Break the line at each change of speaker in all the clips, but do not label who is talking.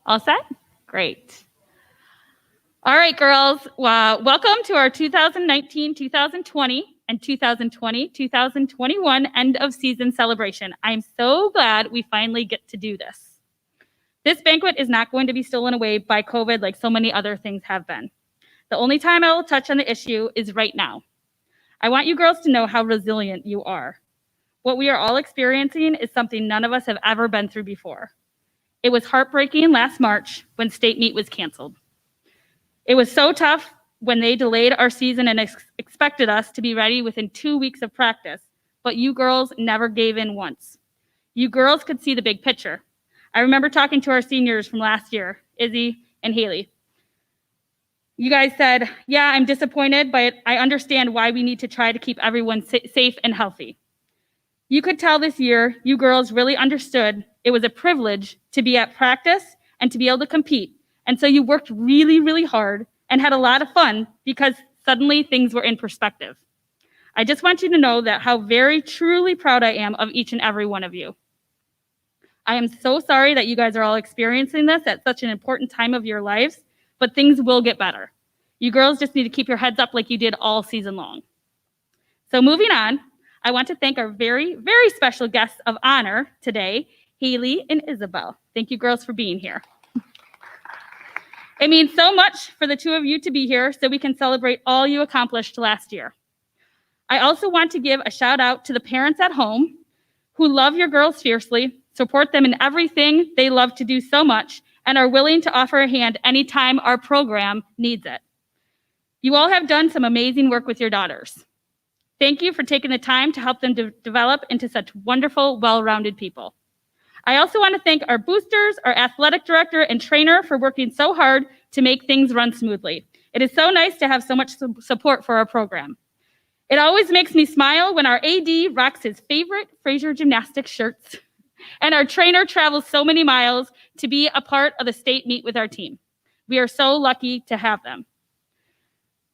All set? Great. All right, girls. Welcome to our 2019, 2020, and 2020-2021 end of season celebration. I'm so glad we finally get to do this. This banquet is not going to be stolen away by COVID like so many other things have been. The only time I will touch on the issue is right now. I want you girls to know how resilient you are. What we are all experiencing is something none of us have ever been through before. It was heartbreaking last March when state meet was canceled. It was so tough when they delayed our season and expected us to be ready within 2 weeks of practice, but you girls never gave in once. You girls could see the big picture. I remember talking to our seniors from last year, Izzy and Haley. You guys said, yeah, I'm disappointed, but I understand why we need to try to keep everyone safe and healthy. You could tell this year, you girls really understood it was a privilege to be at practice and to be able to compete. And so you worked really, really hard and had a lot of fun because suddenly things were in perspective. I just want you to know that how very truly proud I am of each and every one of you. I am so sorry that you guys are all experiencing this at such an important time of your lives, but things will get better. You girls just need to keep your heads up like you did all season long. So moving on, I want to thank our very, very special guests of honor today, Haley and Isabel. Thank you girls for being here. It means so much for the two of you to be here so we can celebrate all you accomplished last year. I also want to give a shout out to the parents at home who love your girls fiercely, support them in everything they love to do so much, and are willing to offer a hand anytime our program needs it. You all have done some amazing work with your daughters. Thank you for taking the time to help them develop into such wonderful, well-rounded people. I also want to thank our boosters, our athletic director and trainer for working so hard to make things run smoothly. It is so nice to have so much support for our program. It always makes me smile when our AD rocks his favorite Fraser Gymnastic shirts and our trainer travels so many miles to be a part of the state meet with our team. We are so lucky to have them.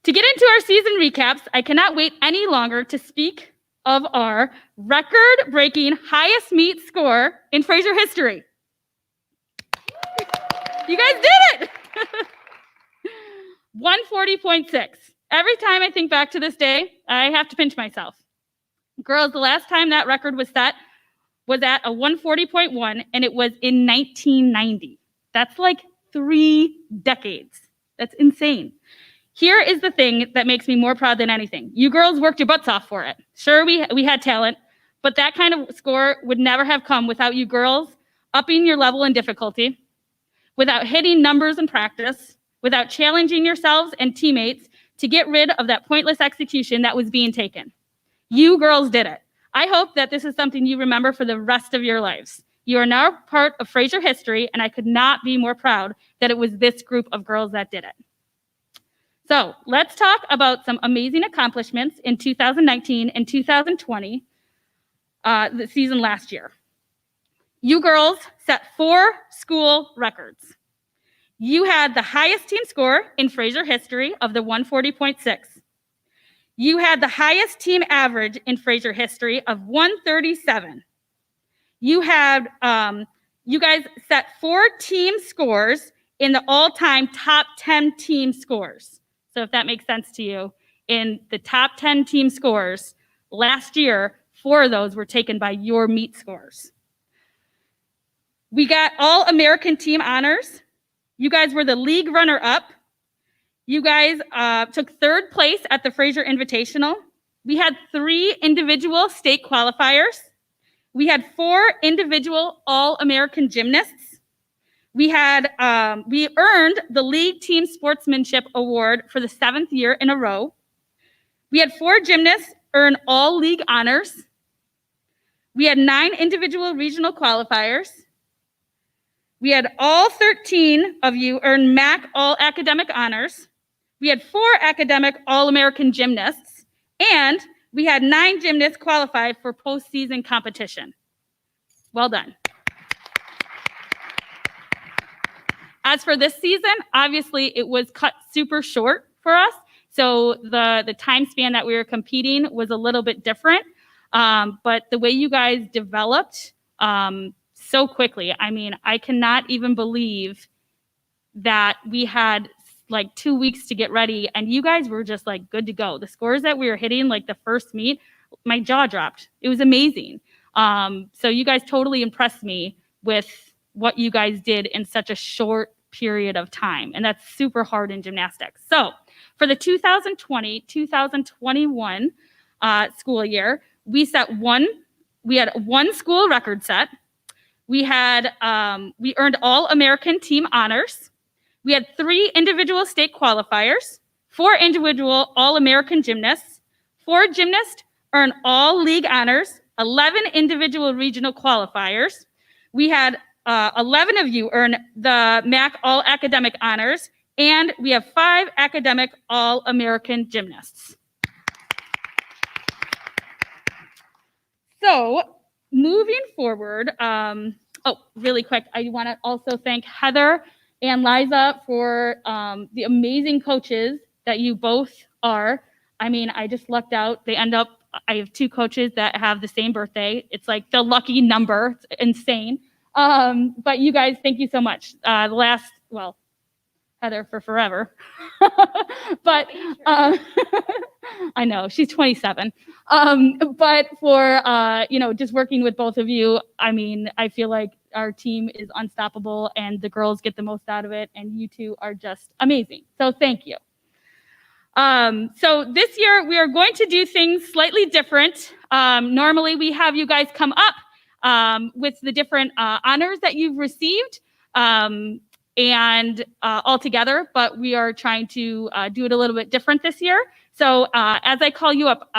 To get into our season recaps, I cannot wait any longer to speak of our record-breaking highest meet score in Fraser history. You guys did it! 140.6. Every time I think back to this day, I have to pinch myself. Girls, the last time that record was set was at a 140.1, and it was in 1990. That's like 3 decades. That's insane. Here is the thing that makes me more proud than anything. You girls worked your butts off for it. Sure, we had talent, but that kind of score would never have come without you girls upping your level and difficulty, without hitting numbers in practice, without challenging yourselves and teammates to get rid of that pointless execution that was being taken. You girls did it. I hope that this is something you remember for the rest of your lives. You are now part of Fraser history, and I could not be more proud that it was this group of girls that did it. So let's talk about some amazing accomplishments in 2019 and 2020, the season last year. You girls set 4 school records. You had the highest team score in Fraser history of the 140.6. You had the highest team average in Fraser history of 137. You had, you guys set 4 team scores in the all-time top 10 team scores. So if that makes sense to you, in the top 10 team scores last year, 4 of those were taken by your meet scores. We got all American team honors. You guys were the league runner-up. You guys took 3rd place at the Fraser Invitational. We had 3 individual state qualifiers. We had 4 individual All-American gymnasts. We earned the League Team Sportsmanship Award for the 7th year in a row. We had 4 gymnasts earn all league honors. We had 9 individual regional qualifiers. We had all 13 of you earn MAC all academic honors. We had 4 academic All-American gymnasts, and we had 9 gymnasts qualify for postseason competition. Well done. As for this season, obviously it was cut super short for us. So the time span that we were competing was a little bit different. But the way you guys developed so quickly, I mean, I cannot even believe that we had like 2 weeks to get ready, and you guys were just like good to go. The scores that we were hitting, like the first meet, my jaw dropped. It was amazing. So you guys totally impressed me with what you guys did in such a short period of time, and that's super hard in gymnastics. So for the 2020-2021 school year, we had one school record set. We earned all American team honors. We had 3 individual state qualifiers, 4 individual All-American gymnasts, 4 gymnasts earned all league honors, 11 individual regional qualifiers. We had 11 of you earn the MAC All Academic honors, and we have 5 academic All-American gymnasts. So moving forward, really quick, I want to also thank Heather and Liza for the amazing coaches that you both are. I mean, I just lucked out. I have 2 coaches that have the same birthday. It's like the lucky number. It's insane. But you guys, thank you so much. Heather for forever. But I know, she's 27. But for, just working with both of you, I mean, I feel like our team is unstoppable and the girls get the most out of it, and you two are just amazing. So thank you. So this year we are going to do things slightly different. Normally we have you guys come up with the different honors that you've received and all together, but we are trying to do it a little bit different this year. So as I call you up,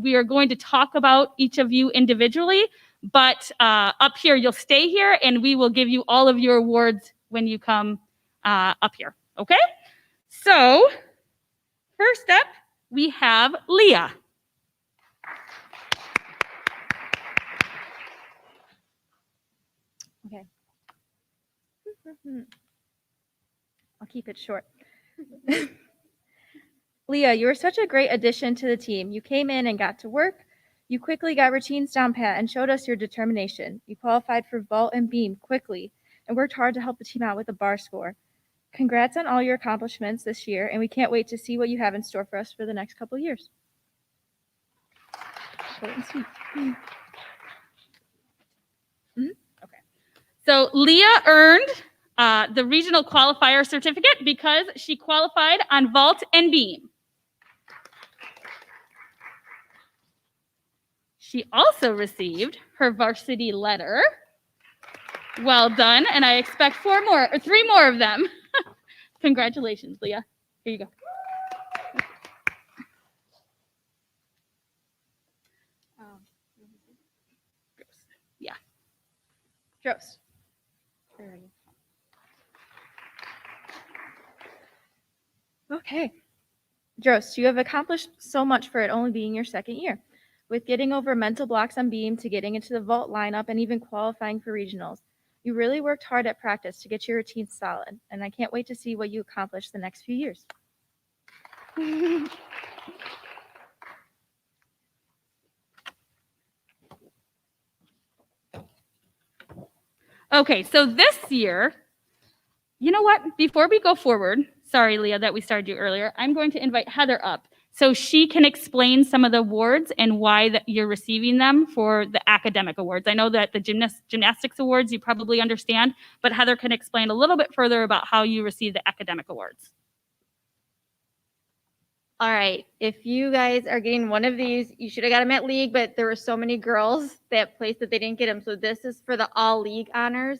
we are going to talk about each of you individually, but up here, you'll stay here and we will give you all of your awards when you come up here, okay? So first up, we have Leah.
Okay. I'll keep it short. Leah, you were such a great addition to the team. You came in and got to work. You quickly got routines down pat and showed us your determination. You qualified for vault and beam quickly and worked hard to help the team out with a bar score. Congrats on all your accomplishments this year, and we can't wait to see what you have in store for us for the next couple of years. Short and sweet.
Okay. So Leah earned the regional qualifier certificate because she qualified on vault and beam. She also received her varsity letter. Well done, and I expect 3 more of them. Congratulations, Leah. Here you go. Yeah.
Jost. Okay. Jost, you have accomplished so much for it only being your second year. With getting over mental blocks on beam to getting into the vault lineup and even qualifying for regionals. You really worked hard at practice to get your routine solid, and I can't wait to see what you accomplish the next few years.
Okay, so this year, you know what? Before we go forward, sorry, Leah, that we started you earlier, I'm going to invite Heather up so she can explain some of the awards and why that you're receiving them for the academic awards. I know that the gymnastics awards you probably understand, but Heather can explain a little bit further about how you receive the academic awards.
All right, if you guys are getting one of these, you should have got them at league, but there were so many girls that placed that they didn't get them. So this is for the all league honors,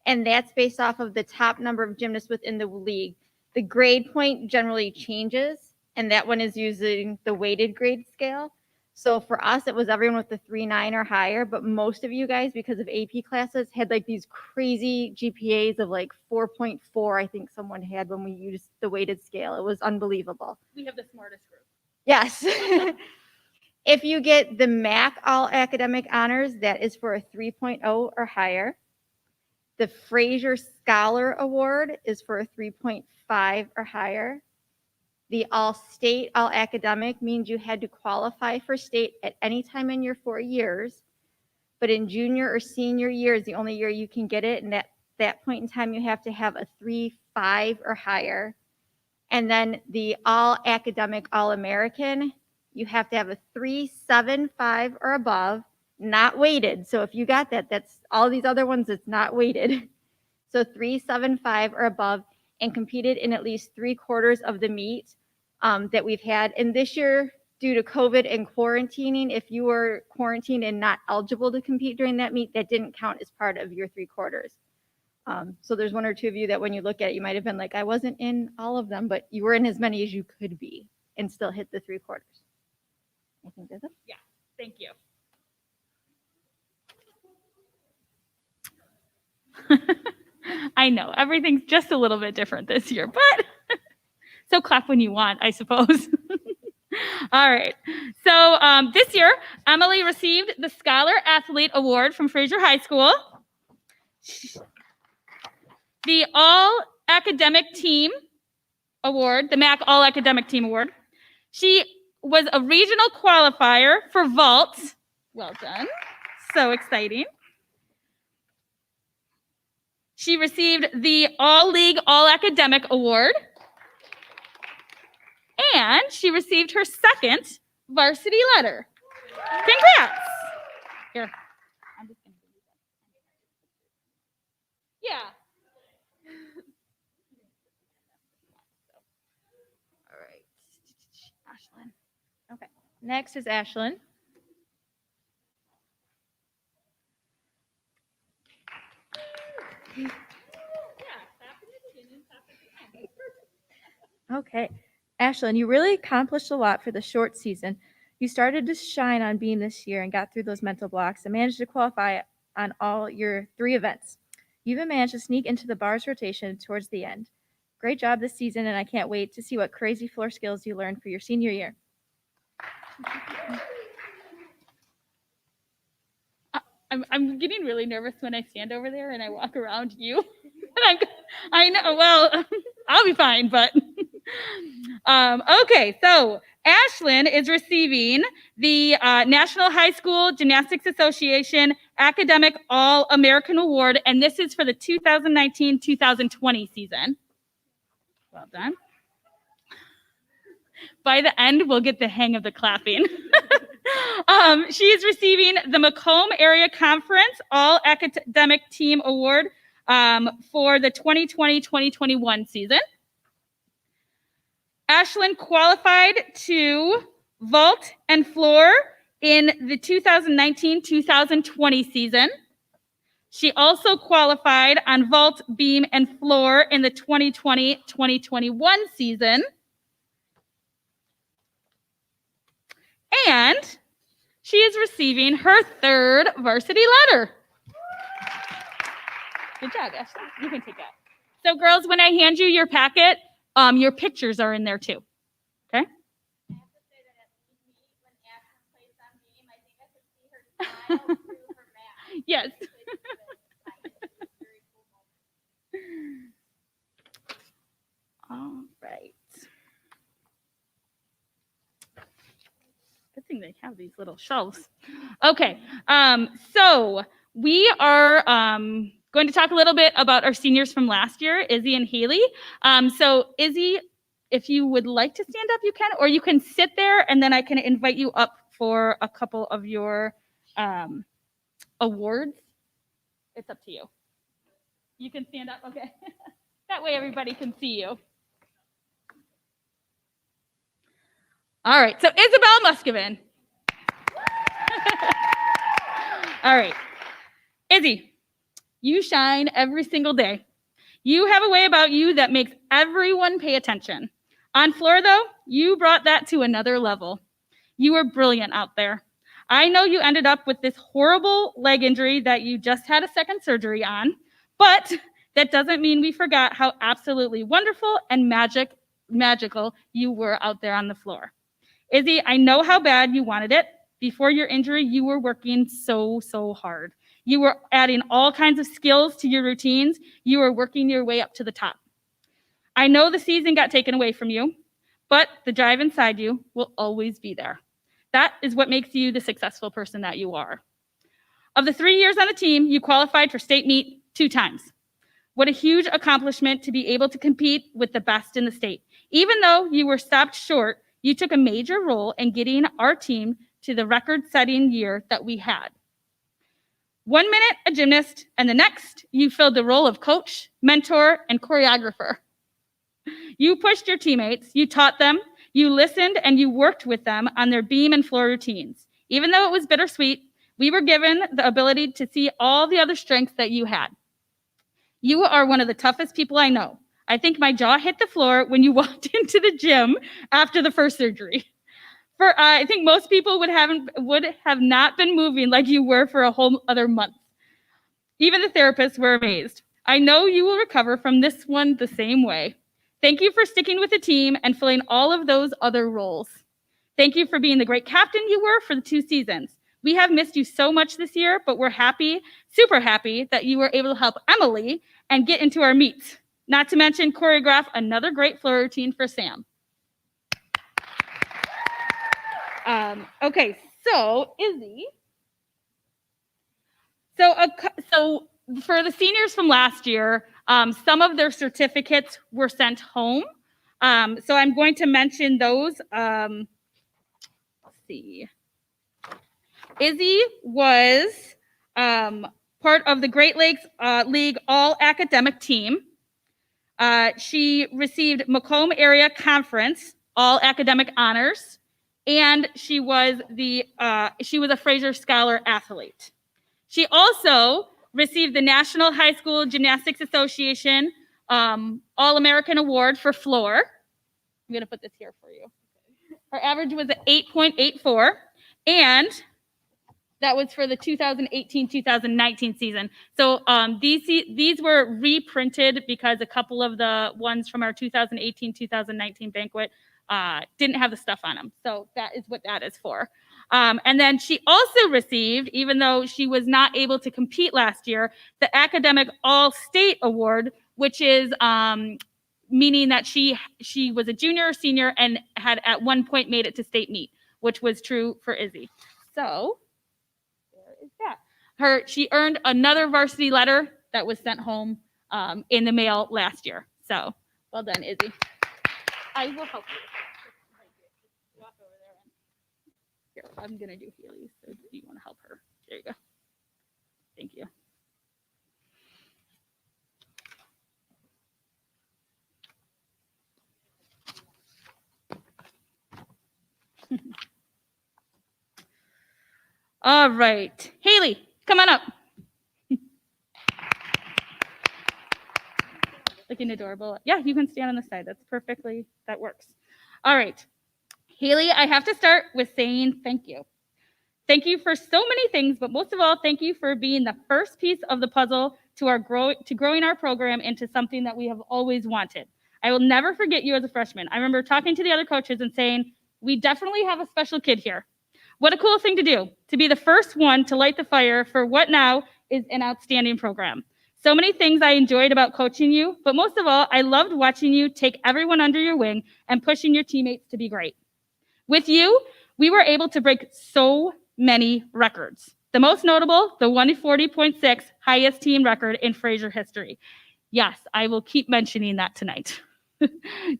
and that's based off of the top number of gymnasts within the league. The grade point generally changes, and that one is using the weighted grade scale. So for us, it was everyone with the 3.9 or higher, but most of you guys, because of AP classes, had like these crazy GPAs of like 4.4, I think someone had when we used the weighted scale. It was unbelievable.
We have the smartest group.
Yes. If you get the MAC All Academic Honors, that is for a 3.0 or higher. The Fraser Scholar Award is for a 3.5 or higher. The All State, All Academic means you had to qualify for state at any time in your 4 years, but in junior or senior year is the only year you can get it, and at that point in time you have to have a 3 5 or higher. And then the all academic, all American, you have to have a 3.75 or above, not weighted. So if you got that, that's all these other ones, it's not weighted. So 3.75 or above, and competed in at least 3/4 of the meet that we've had. And this year, due to COVID and quarantining, if you were quarantined and not eligible to compete during that meet, that didn't count as part of your 3/4. So there's 1 or 2 of you that when you look at it, you might have been like, I wasn't in all of them, but you were in as many as you could be and still hit the 3/4. I think that's it.
Yeah, thank you. I know, everything's just a little bit different this year, but so clap when you want, I suppose. All right. So this year, Emily received the Scholar Athlete Award from Fraser High School, the All Academic Team Award, the MAC All Academic Team Award. She was a regional qualifier for vault. Well done. So exciting. She received the All League All Academic Award. And she received her 2nd varsity letter. Congrats. Here. I'm just gonna give you that. Yeah.
All right. Ashlyn. Okay. Next is Ashlyn. Okay. Ashlyn, you really accomplished a lot for the short season. You started to shine on beam this year and got through those mental blocks and managed to qualify on all your 3 events. You even managed to sneak into the bars rotation towards the end. Great job this season, and I can't wait to see what crazy floor skills you learned for your senior year.
I'm getting really nervous when I stand over there and I walk around you. I know, well, I'll be fine, but okay, so Ashlyn is receiving the National High School Gymnastics Association Academic All-American Award, and this is for the 2019-2020 season. Well done. By the end, we'll get the hang of the clapping. She is receiving the Macomb Area Conference All Academic Team Award for the 2020-2021 season. Ashlyn qualified to vault and floor in the 2019-2020 season. She also qualified on vault, beam, and floor in the 2020-2021 season. And she is receiving her 3rd varsity letter. Good job, Ashley. You can take that. So girls, when I hand you your packet, your pictures are in there too, okay?
I have to say that at the meet when Ashlyn plays on beam, I think I could see her smile through her mask.
Yes. All right. Good thing they have these little shelves. Okay, so we are going to talk a little bit about our seniors from last year, Izzy and Haley. So Izzy, if you would like to stand up, you can, or you can sit there and then I can invite you up for a couple of your awards. It's up to you. You can stand up, okay. That way everybody can see you. All right, so Isabel Muscovin. All right, Izzy, you shine every single day. You have a way about you that makes everyone pay attention. On floor, though, you brought that to another level. You were brilliant out there. I know you ended up with this horrible leg injury that you just had a 2nd surgery on, but that doesn't mean we forgot how absolutely wonderful and magical you were out there on the floor. Izzy, I know how bad you wanted it. Before your injury, you were working so hard. You were adding all kinds of skills to your routines. You were working your way up to the top. I know the season got taken away from you, but the drive inside you will always be there. That is what makes you the successful person that you are. Of the 3 years on the team, you qualified for state meet 2 times. What a huge accomplishment to be able to compete with the best in the state. Even though you were stopped short, you took a major role in getting our team to the record-setting year that we had. 1 minute a gymnast, and the next you filled the role of coach, mentor, and choreographer. You pushed your teammates, you taught them, you listened, and you worked with them on their beam and floor routines. Even though it was bittersweet, we were given the ability to see all the other strengths that you had. You are one of the toughest people I know. I think my jaw hit the floor when you walked into the gym after the first surgery. I think most people would have not been moving like you were for a whole other month. Even the therapists were amazed. I know you will recover from this one the same way. Thank you for sticking with the team and filling all of those other roles. Thank you for being the great captain you were for the 2 seasons. We have missed you so much this year, but we're happy, super happy that you were able to help Emily and get into our meets. Not to mention choreograph another great floor routine for Sam. Okay, so Izzy. So for the seniors from last year, some of their certificates were sent home. So I'm going to mention those. Let's see. Izzy was part of the Great Lakes League All-Academic Team. She received Macomb Area Conference All-Academic Honors, and she was a Fraser Scholar athlete. She also received the National High School Gymnastics Association All-American Award for floor. I'm going to put this here for you. Her average was at 8.84, and that was for the 2018-2019 season. So these were reprinted because a couple of the ones from our 2018-2019 banquet didn't have the stuff on them. So that is what that is for. And then she also received, even though she was not able to compete last year, the Academic All-State Award, which is meaning that she was a junior or senior and had at one point made it to state meet, which was true for Izzy. So there is that. She earned another varsity letter that was sent home in the mail last year. So well done, Izzy. I will help you. Walk over there. Here, I'm gonna do Haley. So do you want to help her? There you go. Thank you. All right, Haley, come on up. Looking adorable. Yeah, you can stand on the side. That works. All right, Haley, I have to start with saying thank you. Thank you for so many things, but most of all, thank you for being the first piece of the puzzle to growing our program into something that we have always wanted. I will never forget you as a freshman. I remember talking to the other coaches and saying, we definitely have a special kid here. What a cool thing to do, to be the first one to light the fire for what now is an outstanding program. So many things I enjoyed about coaching you, but most of all, I loved watching you take everyone under your wing and pushing your teammates to be great. With you, we were able to break so many records. The most notable, the 140.6 highest team record in Fraser history. Yes, I will keep mentioning that tonight.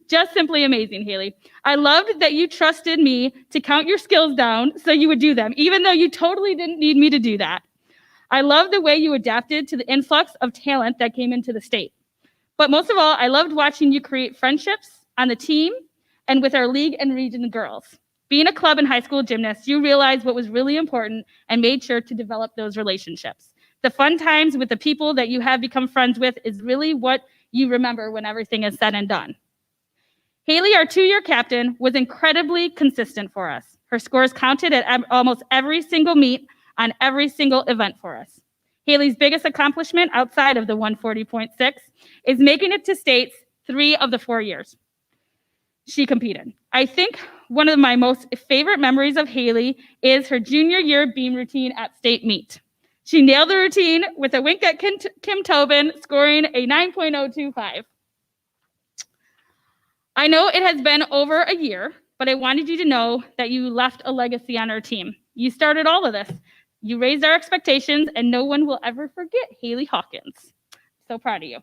Just simply amazing, Haley. I loved that you trusted me to count your skills down so you would do them, even though you totally didn't need me to do that. I love the way you adapted to the influx of talent that came into the state. But most of all, I loved watching you create friendships on the team and with our league and region girls. Being a club and high school gymnast, you realized what was really important and made sure to develop those relationships. The fun times with the people that you have become friends with is really what you remember when everything is said and done. Haley, our 2-year captain, was incredibly consistent for us. Her scores counted at almost every single meet on every single event for us. Haley's biggest accomplishment outside of the 140.6 is making it to states 3 of the 4 years she competed. I think one of my most favorite memories of Haley is her junior year beam routine at state meet. She nailed the routine with a wink at Kim Tobin, scoring a 9.025. I know it has been over a year, but I wanted you to know that you left a legacy on our team. You started all of this. You raised our expectations, and no one will ever forget Haley Hawkins. So proud of you.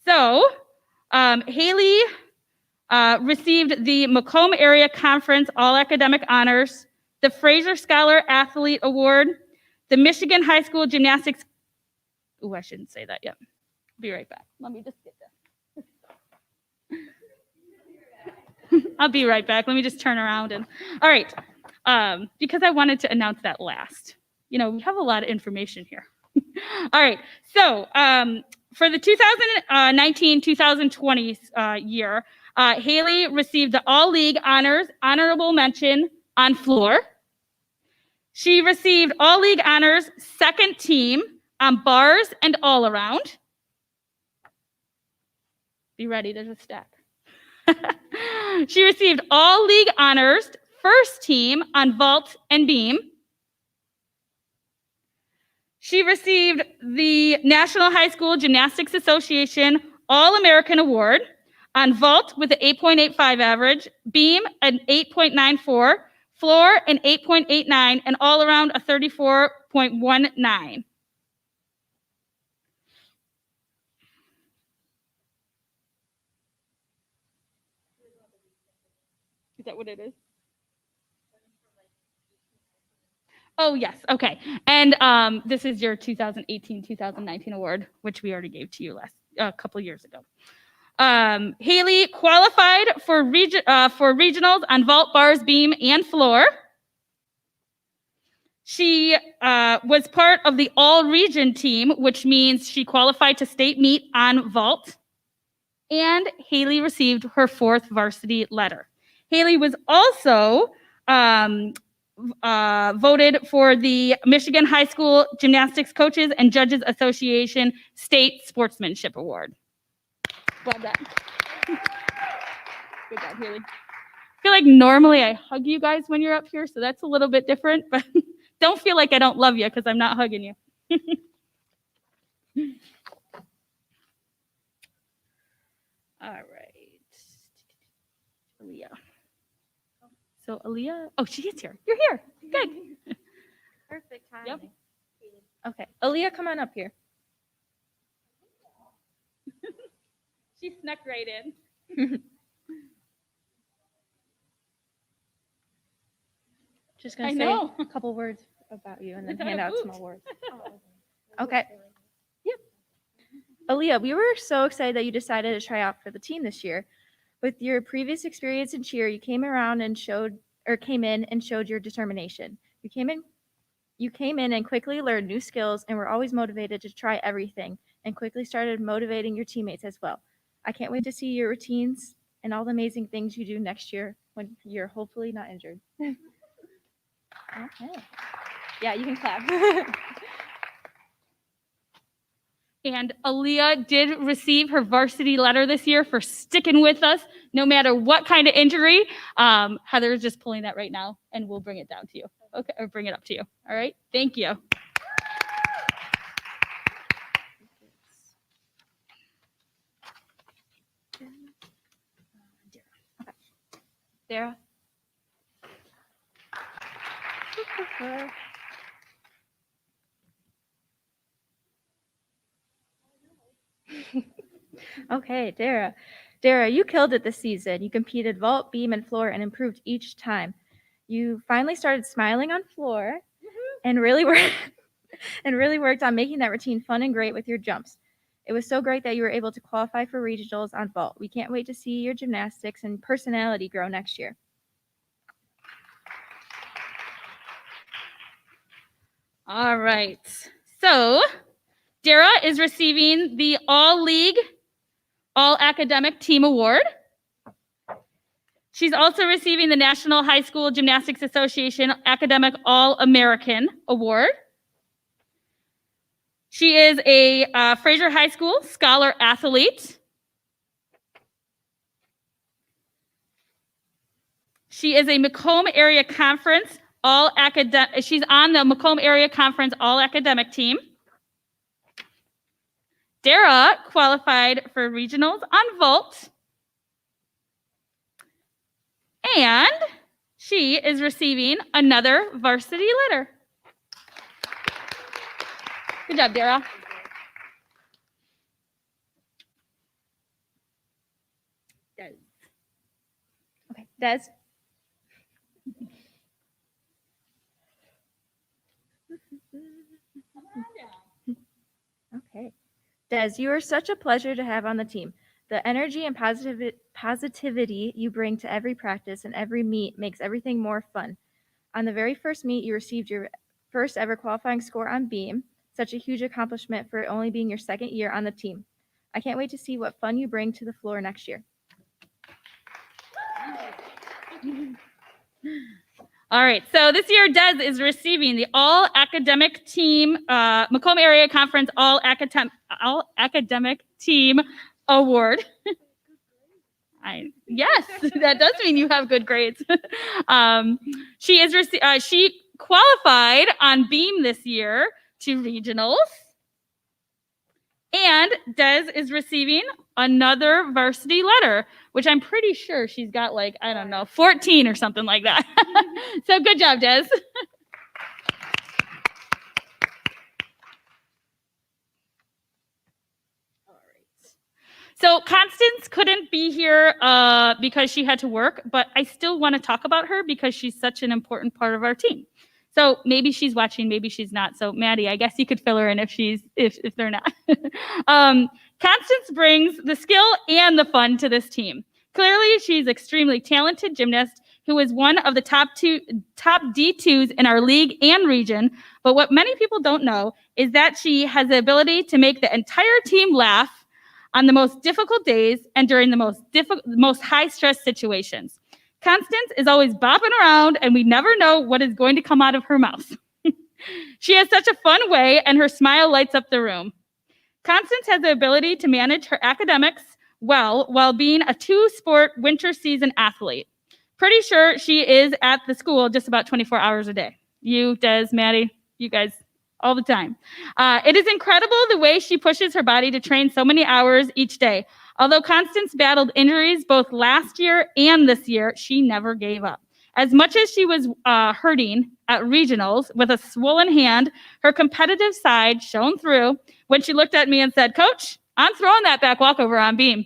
So Haley received the Macomb Area Conference All Academic Honors, the Fraser Scholar Athlete Award, the Michigan High School Gymnastics. Oh, I shouldn't say that yet. Be right back. Let me just get this. I'll be right back. Let me just turn around and, all right. Because I wanted to announce that last. You know, we have a lot of information here. All right. So for the 2019-2020 year, Haley received the All-League Honors, Honorable Mention on floor. She received All-League Honors, second team on bars and all around. Be ready, there's a stack. She received All-League Honors, first team on vault and beam. She received the National High School Gymnastics Association All-American Award on vault with an 8.85 average, beam an 8.94, floor an 8.89, and all around a 34.19. Is that what it is? Oh, yes. Okay. And this is your 2018-2019 award, which we already gave to you a couple years ago. Haley qualified for regionals on vault, bars, beam, and floor. She was part of the all-region team, which means she qualified to state meet on vault. And Haley received her 4th varsity letter. Haley was also voted for the Michigan High School Gymnastics Coaches and Judges Association State Sportsmanship Award. Well done. Good job, Haley. I feel like normally I hug you guys when you're up here, so that's a little bit different, but don't feel like I don't love you because I'm not hugging you. All right. Aaliyah. So Aaliyah, oh, she is here. You're here. Good.
Perfect timing.
Yep.
Okay, Aaliyah, come on up here.
She snuck right in.
Just gonna
I
say
know.
a couple words about you and then
Without
hand
a
out
boot.
some awards. Okay. Yep. Aaliyah, we were so excited that you decided to try out for the team this year. With your previous experience in cheer, you came in and showed your determination. You came in and quickly learned new skills and were always motivated to try everything and quickly started motivating your teammates as well. I can't wait to see your routines and all the amazing things you do next year when you're hopefully not injured. Okay. Yeah, you can clap.
And Aaliyah did receive her varsity letter this year for sticking with us no matter what kind of injury. Heather is just pulling that right now, and we'll bring it down to you. Okay, or bring it up to you. All right, thank you.
Sarah. Okay, Dara. Dara, you killed it this season. You competed vault, beam, and floor and improved each time. You finally started smiling on floor and really worked on making that routine fun and great with your jumps. It was so great that you were able to qualify for regionals on vault. We can't wait to see your gymnastics and personality grow next year.
All right. So Dara is receiving the All-League, All-Academic Team Award. She's also receiving the National High School Gymnastics Association Academic All-American Award. She is a Fraser High School Scholar Athlete. She is a Macomb Area Conference All-Academic. She's on the Macomb Area Conference All-Academic team. Dara qualified for regionals on vault. And she is receiving another varsity letter. Good job, Dara.
Des? Okay. Des, you are such a pleasure to have on the team. The energy and positivity you bring to every practice and every meet makes everything more fun. On the very first meet, you received your first ever qualifying score on beam, such a huge accomplishment for it only being your second year on the team. I can't wait to see what fun you bring to the floor next year.
All right, so this year Des is receiving the All Academic Team, Macomb Area Conference All Academic Team Award. Yes, that does mean you have good grades. She qualified on beam this year to regionals. And Des is receiving another varsity letter, which I'm pretty sure she's got 14 or something like that. So good job, Des. So Constance couldn't be here because she had to work, but I still want to talk about her because she's such an important part of our team. So maybe she's watching, maybe she's not. So Maddie, I guess you could fill her in if they're not. Constance brings the skill and the fun to this team. Clearly, she's extremely talented gymnast who is one of the top D2s in our league and region. But what many people don't know is that she has the ability to make the entire team laugh on the most difficult days and during the most high-stress situations. Constance is always bopping around, and we never know what is going to come out of her mouth. She has such a fun way, and her smile lights up the room. Constance has the ability to manage her academics well while being a two-sport winter season athlete. Pretty sure she is at the school just about 24 hours a day. You, Des, Maddie, you guys, all the time. It is incredible the way she pushes her body to train so many hours each day. Although Constance battled injuries both last year and this year, she never gave up. As much as she was hurting at regionals with a swollen hand, her competitive side shone through when she looked at me and said, "Coach, I'm throwing that back walkover on beam."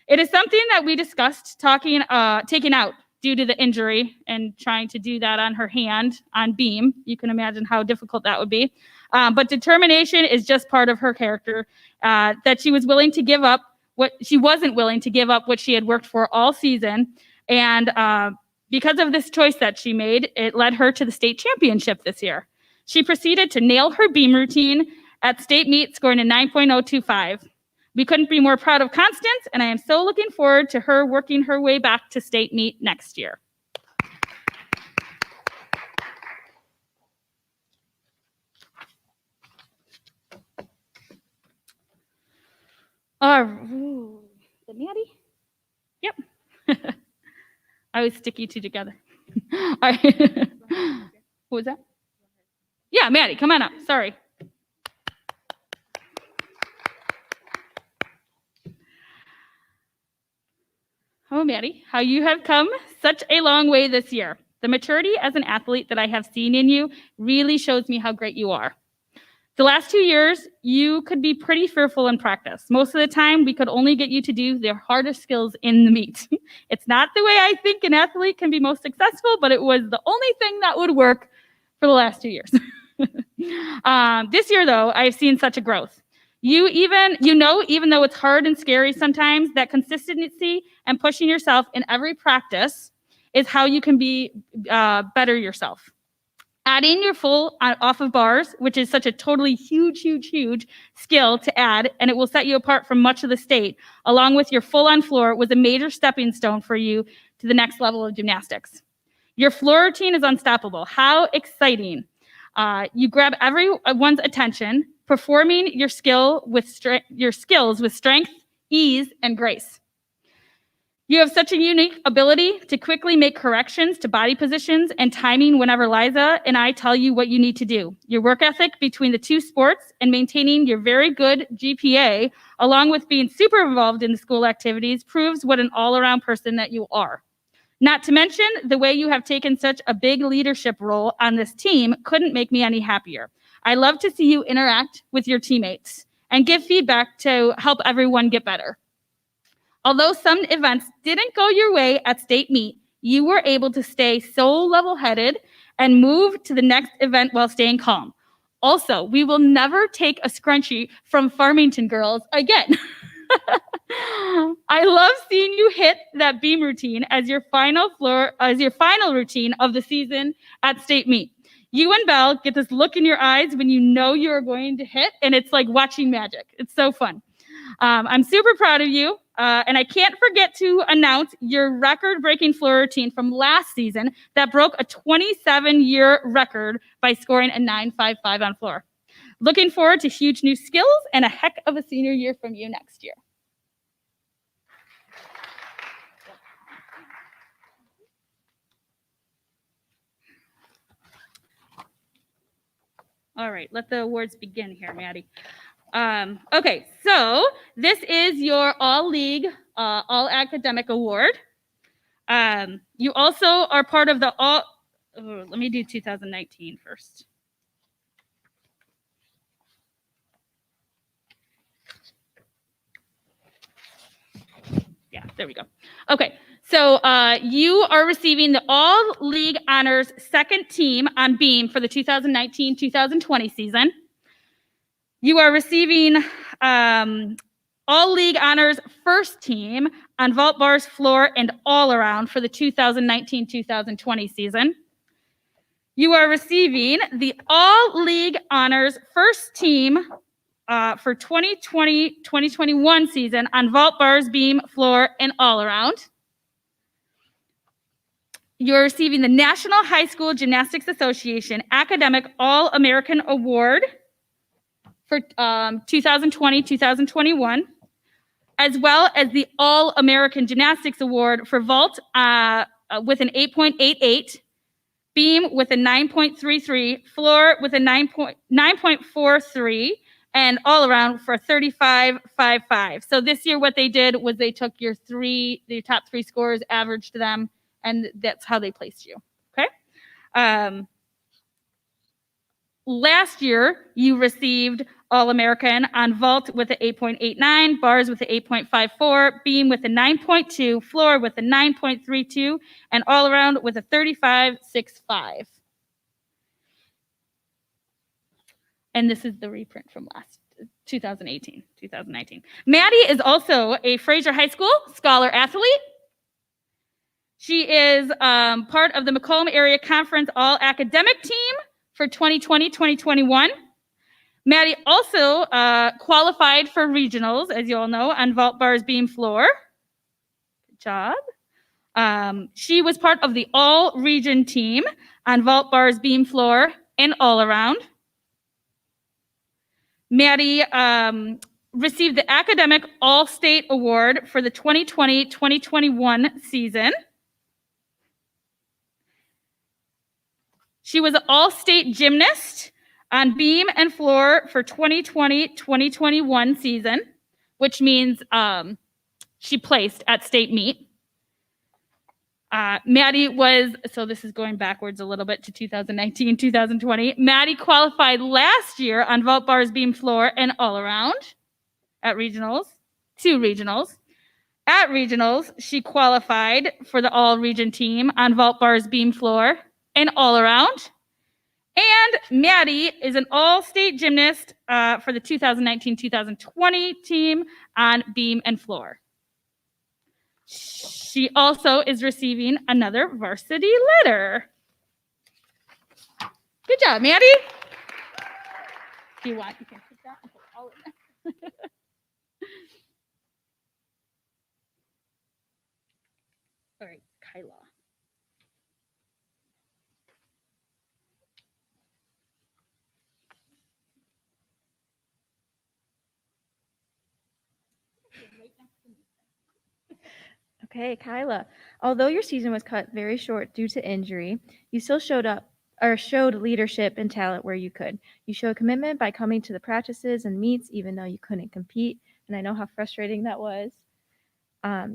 It is something that we discussed taking out due to the injury and trying to do that on her hand on beam. You can imagine how difficult that would be. But determination is just part of her character, that she was willing to give up what she wasn't willing to give up what she had worked for all season. And because of this choice that she made, it led her to the state championship this year. She proceeded to nail her beam routine at state meet, scoring a 9.025. We couldn't be more proud of Constance, and I am so looking forward to her working her way back to state meet next year. The Maddie? Yep. I always stick you two together. All right. What was that? Yeah, Maddie, come on up. Sorry. Oh, Maddie, how you have come such a long way this year. The maturity as an athlete that I have seen in you really shows me how great you are. The last 2 years, you could be pretty fearful in practice. Most of the time, we could only get you to do the hardest skills in the meet. It's not the way I think an athlete can be most successful, but it was the only thing that would work for the last 2 years. This year, though, I've seen such a growth. Even though it's hard and scary sometimes, that consistency and pushing yourself in every practice is how you can be better yourself. Adding your full off of bars, which is such a totally huge skill to add, and it will set you apart from much of the state, along with your full on floor, was a major stepping stone for you to the next level of gymnastics. Your floor routine is unstoppable. How exciting. You grab everyone's attention, performing your skills with strength, ease, and grace. You have such a unique ability to quickly make corrections to body positions and timing whenever Liza and I tell you what you need to do. Your work ethic between the two sports and maintaining your very good GPA, along with being super involved in the school activities, proves what an all-around person that you are. Not to mention, the way you have taken such a big leadership role on this team couldn't make me any happier. I love to see you interact with your teammates and give feedback to help everyone get better. Although some events didn't go your way at state meet, You were able to stay so level-headed and move to the next event while staying calm. Also, we will never take a scrunchie from Farmington girls again. I love seeing you hit that beam routine as your final routine of the season at state meet. You and Belle get this look in your eyes when you know you are going to hit, and it's like watching magic. It's so fun. I'm super proud of you, and I can't forget to announce your record-breaking floor routine from last season that broke a 27-year record by scoring a 9.55 on floor. Looking forward to huge new skills and a heck of a senior year from you next year. All right, let the awards begin here, Maddie. Okay, so this is your all-league, all-academic award. You also are part of the let me do 2019 first. Yeah, there we go. Okay, so you are receiving the All-League Honors second team on beam for the 2019-2020 season. You are receiving All-League Honors first team on vault bars, floor, and all around for the 2019-2020 season. You are receiving the All-League Honors first team for 2020-2021 season on vault bars, beam, floor, and all around. You're receiving the National High School Gymnastics Association Academic All-American Award for 2020-2021, as well as the All-American Gymnastics Award for vault with an 8.88, beam with a 9.33, floor with a 9.43, and all around for 35.55. So this year what they did was they took your top three scores, averaged them, and that's how they placed you, okay? Last year, you received All-American on vault with an 8.89, bars with an 8.54, beam with a 9.2, floor with a 9.32, and all around with a 35.65. And this is the reprint from last 2019. Maddie is also a Fraser High School Scholar Athlete. She is part of the Macomb Area Conference All Academic Team for 2020-2021. Maddie also qualified for regionals, as you all know, on vault bars, beam, floor. Good job. She was part of the all-region team on vault bars, beam, floor, and all around. Maddie received the Academic All-State Award for the 2020-2021 season. She was an all-state gymnast on beam and floor for 2020-2021 season, which means she placed at state meet. Maddie was, so this is going backwards a little bit to 2019-2020. Maddie qualified last year on vault bars, beam, floor, and all around at regionals, 2 regionals. At regionals, she qualified for the all-region team on vault bars, beam, floor, and all around. And Maddie is an all-state gymnast for the 2019-2020 team on beam and floor. She also is receiving another varsity letter. Good job, Maddie. If you want, you can put that and put all in there. All right, Kyla.
Okay, Kyla, although your season was cut very short due to injury, you still showed leadership and talent where you could. You showed commitment by coming to the practices and meets even though you couldn't compete, and I know how frustrating that was.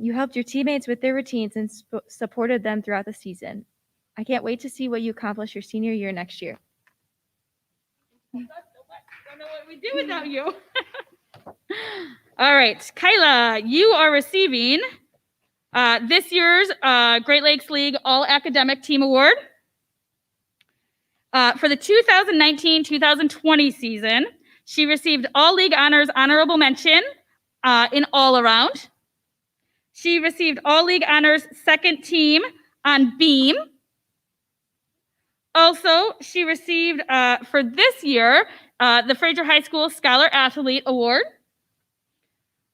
You helped your teammates with their routines and supported them throughout the season. I can't wait to see what you accomplish your senior year next year.
I don't know what we do without you. All right, Kyla, you are receiving This year's Great Lakes League All-Academic Team Award. For the 2019-2020 season, she received All League Honors Honorable Mention in All Around. She received All League Honors Second Team on Beam. Also, she received, for this year, the Fraser High School Scholar Athlete Award.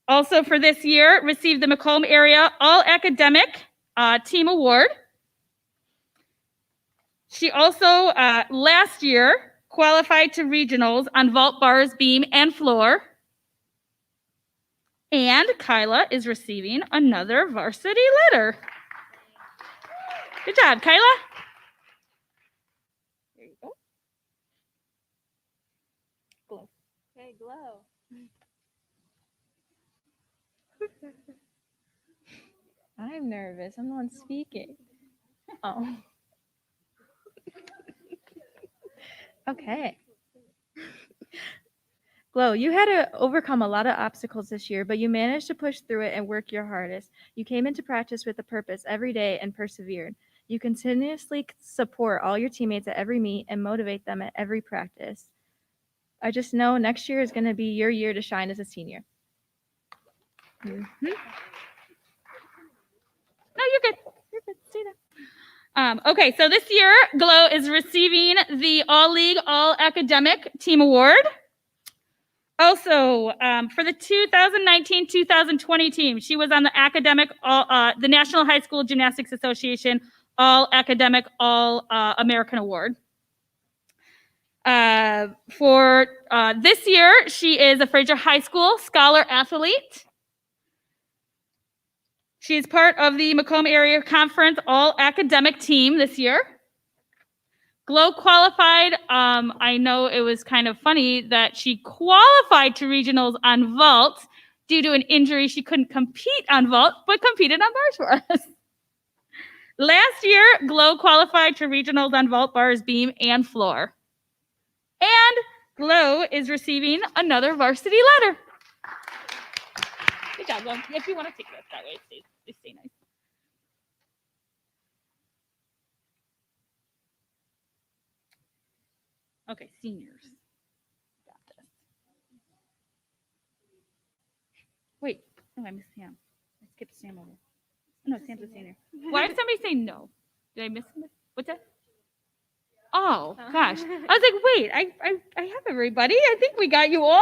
Also for this year, received the Macomb Area All-Academic Team Award. She also, last year, qualified to regionals on vault, bars, beam, and floor. And Kyla is receiving another varsity letter. Good job, Kyla. There you go. Glow.
Okay, glow. I'm nervous. I'm the one speaking. Oh. Okay. Glow, you had to overcome a lot of obstacles this year, but you managed to push through it and work your hardest. You came into practice with a purpose every day and persevered. You continuously support all your teammates at every meet and motivate them at every practice. I just know next year is going to be your year to shine as a senior.
No, you're good. You're good. Stay there. Okay, so this year, Glow is receiving the All League All Academic Team Award. Also, for the 2019-2020 team, she was on the the National High School Gymnastics Association All Academic All American Award. For this year, she is a Fraser High School Scholar Athlete. She is part of the Macomb Area Conference All Academic Team this year. Glow qualified. I know it was kind of funny that she qualified to regionals on vault due to an injury. She couldn't compete on vault, but competed on bars for us. Last year, Glow qualified to regionals on vault, bars, beam, and floor. And Glow is receiving another varsity letter. Good job, Glow. If you want to take this that way, stay nice. Okay, seniors. Got this. Wait, no, I missed Sam. I skipped Sam over. No, Sam's a senior. Why did somebody say no? Did I miss somebody? What's that? Oh, gosh. I was like, wait, I have everybody. I think we got you all.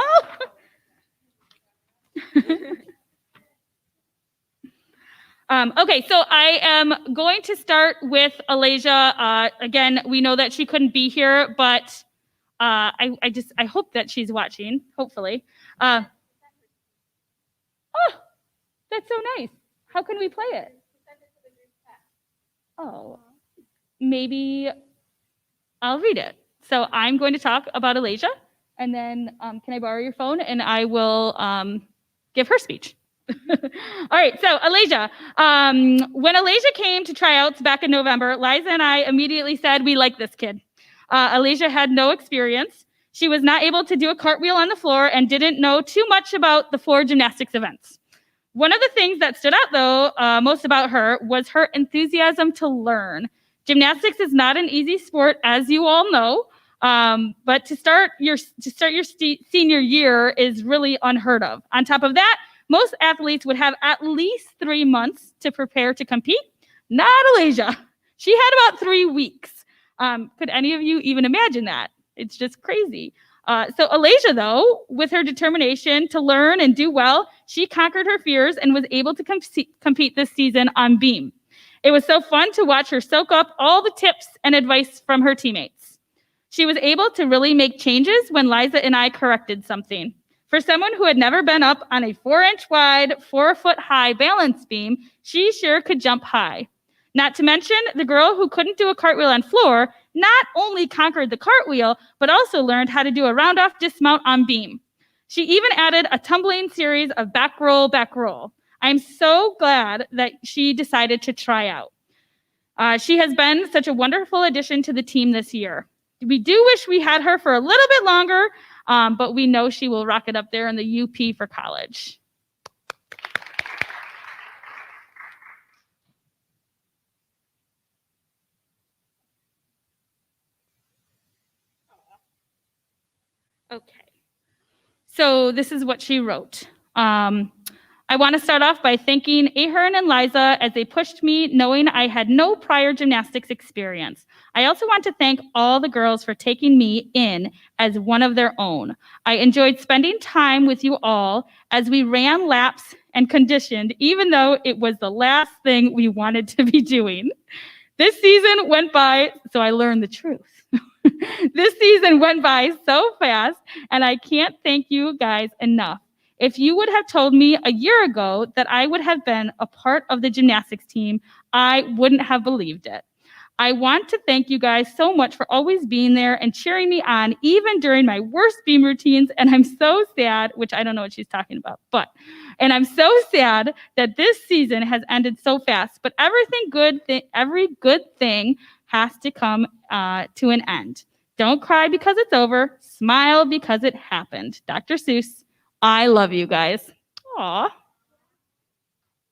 Okay, so I am going to start with Alasia. Again, we know that she couldn't be here, but I hope that she's watching, hopefully. Oh, that's so nice. How can we play it? Oh, maybe I'll read it. So I'm going to talk about Alasia, and then can I borrow your phone, and I will give her speech. All right, so Alasia. When Alasia came to tryouts back in November, Liza and I immediately said we like this kid. Alasia had no experience. She was not able to do a cartwheel on the floor and didn't know too much about the floor gymnastics events. One of the things that stood out, though, most about her was her enthusiasm to learn. Gymnastics is not an easy sport, as you all know, but to start your senior year is really unheard of. On top of that, most athletes would have at least 3 months to prepare to compete. Not Alasia. She had about 3 weeks. Could any of you even imagine that? It's just crazy. So Alasia, though, with her determination to learn and do well, she conquered her fears and was able to compete this season on beam. It was so fun to watch her soak up all the tips and advice from her teammates. She was able to really make changes when Liza and I corrected something. For someone who had never been up on a 4-inch wide, 4-foot high balance beam, she sure could jump high. Not to mention, the girl who couldn't do a cartwheel on floor not only conquered the cartwheel, but also learned how to do a round-off dismount on beam. She even added a tumbling series of back roll, back roll. I'm so glad that she decided to try out. She has been such a wonderful addition to the team this year. We do wish we had her for a little bit longer, but we know she will rock it up there in the UP for college. Okay. So this is what she wrote. I want to start off by thanking Ahern and Liza as they pushed me, knowing I had no prior gymnastics experience. I also want to thank all the girls for taking me in as one of their own. I enjoyed spending time with you all as we ran laps and conditioned, even though it was the last thing we wanted to be doing. This season went by, so I learned the truth. This season went by so fast, and I can't thank you guys enough. If you would have told me a year ago that I would have been a part of the gymnastics team, I wouldn't have believed it. I want to thank you guys so much for always being there and cheering me on, even during my worst beam routines. And I'm so sad, which I don't know what she's talking about, and I'm so sad that this season has ended so fast. But every good thing has to come to an end. Don't cry because it's over. Smile because it happened. Dr. Seuss, I love you guys. Aw.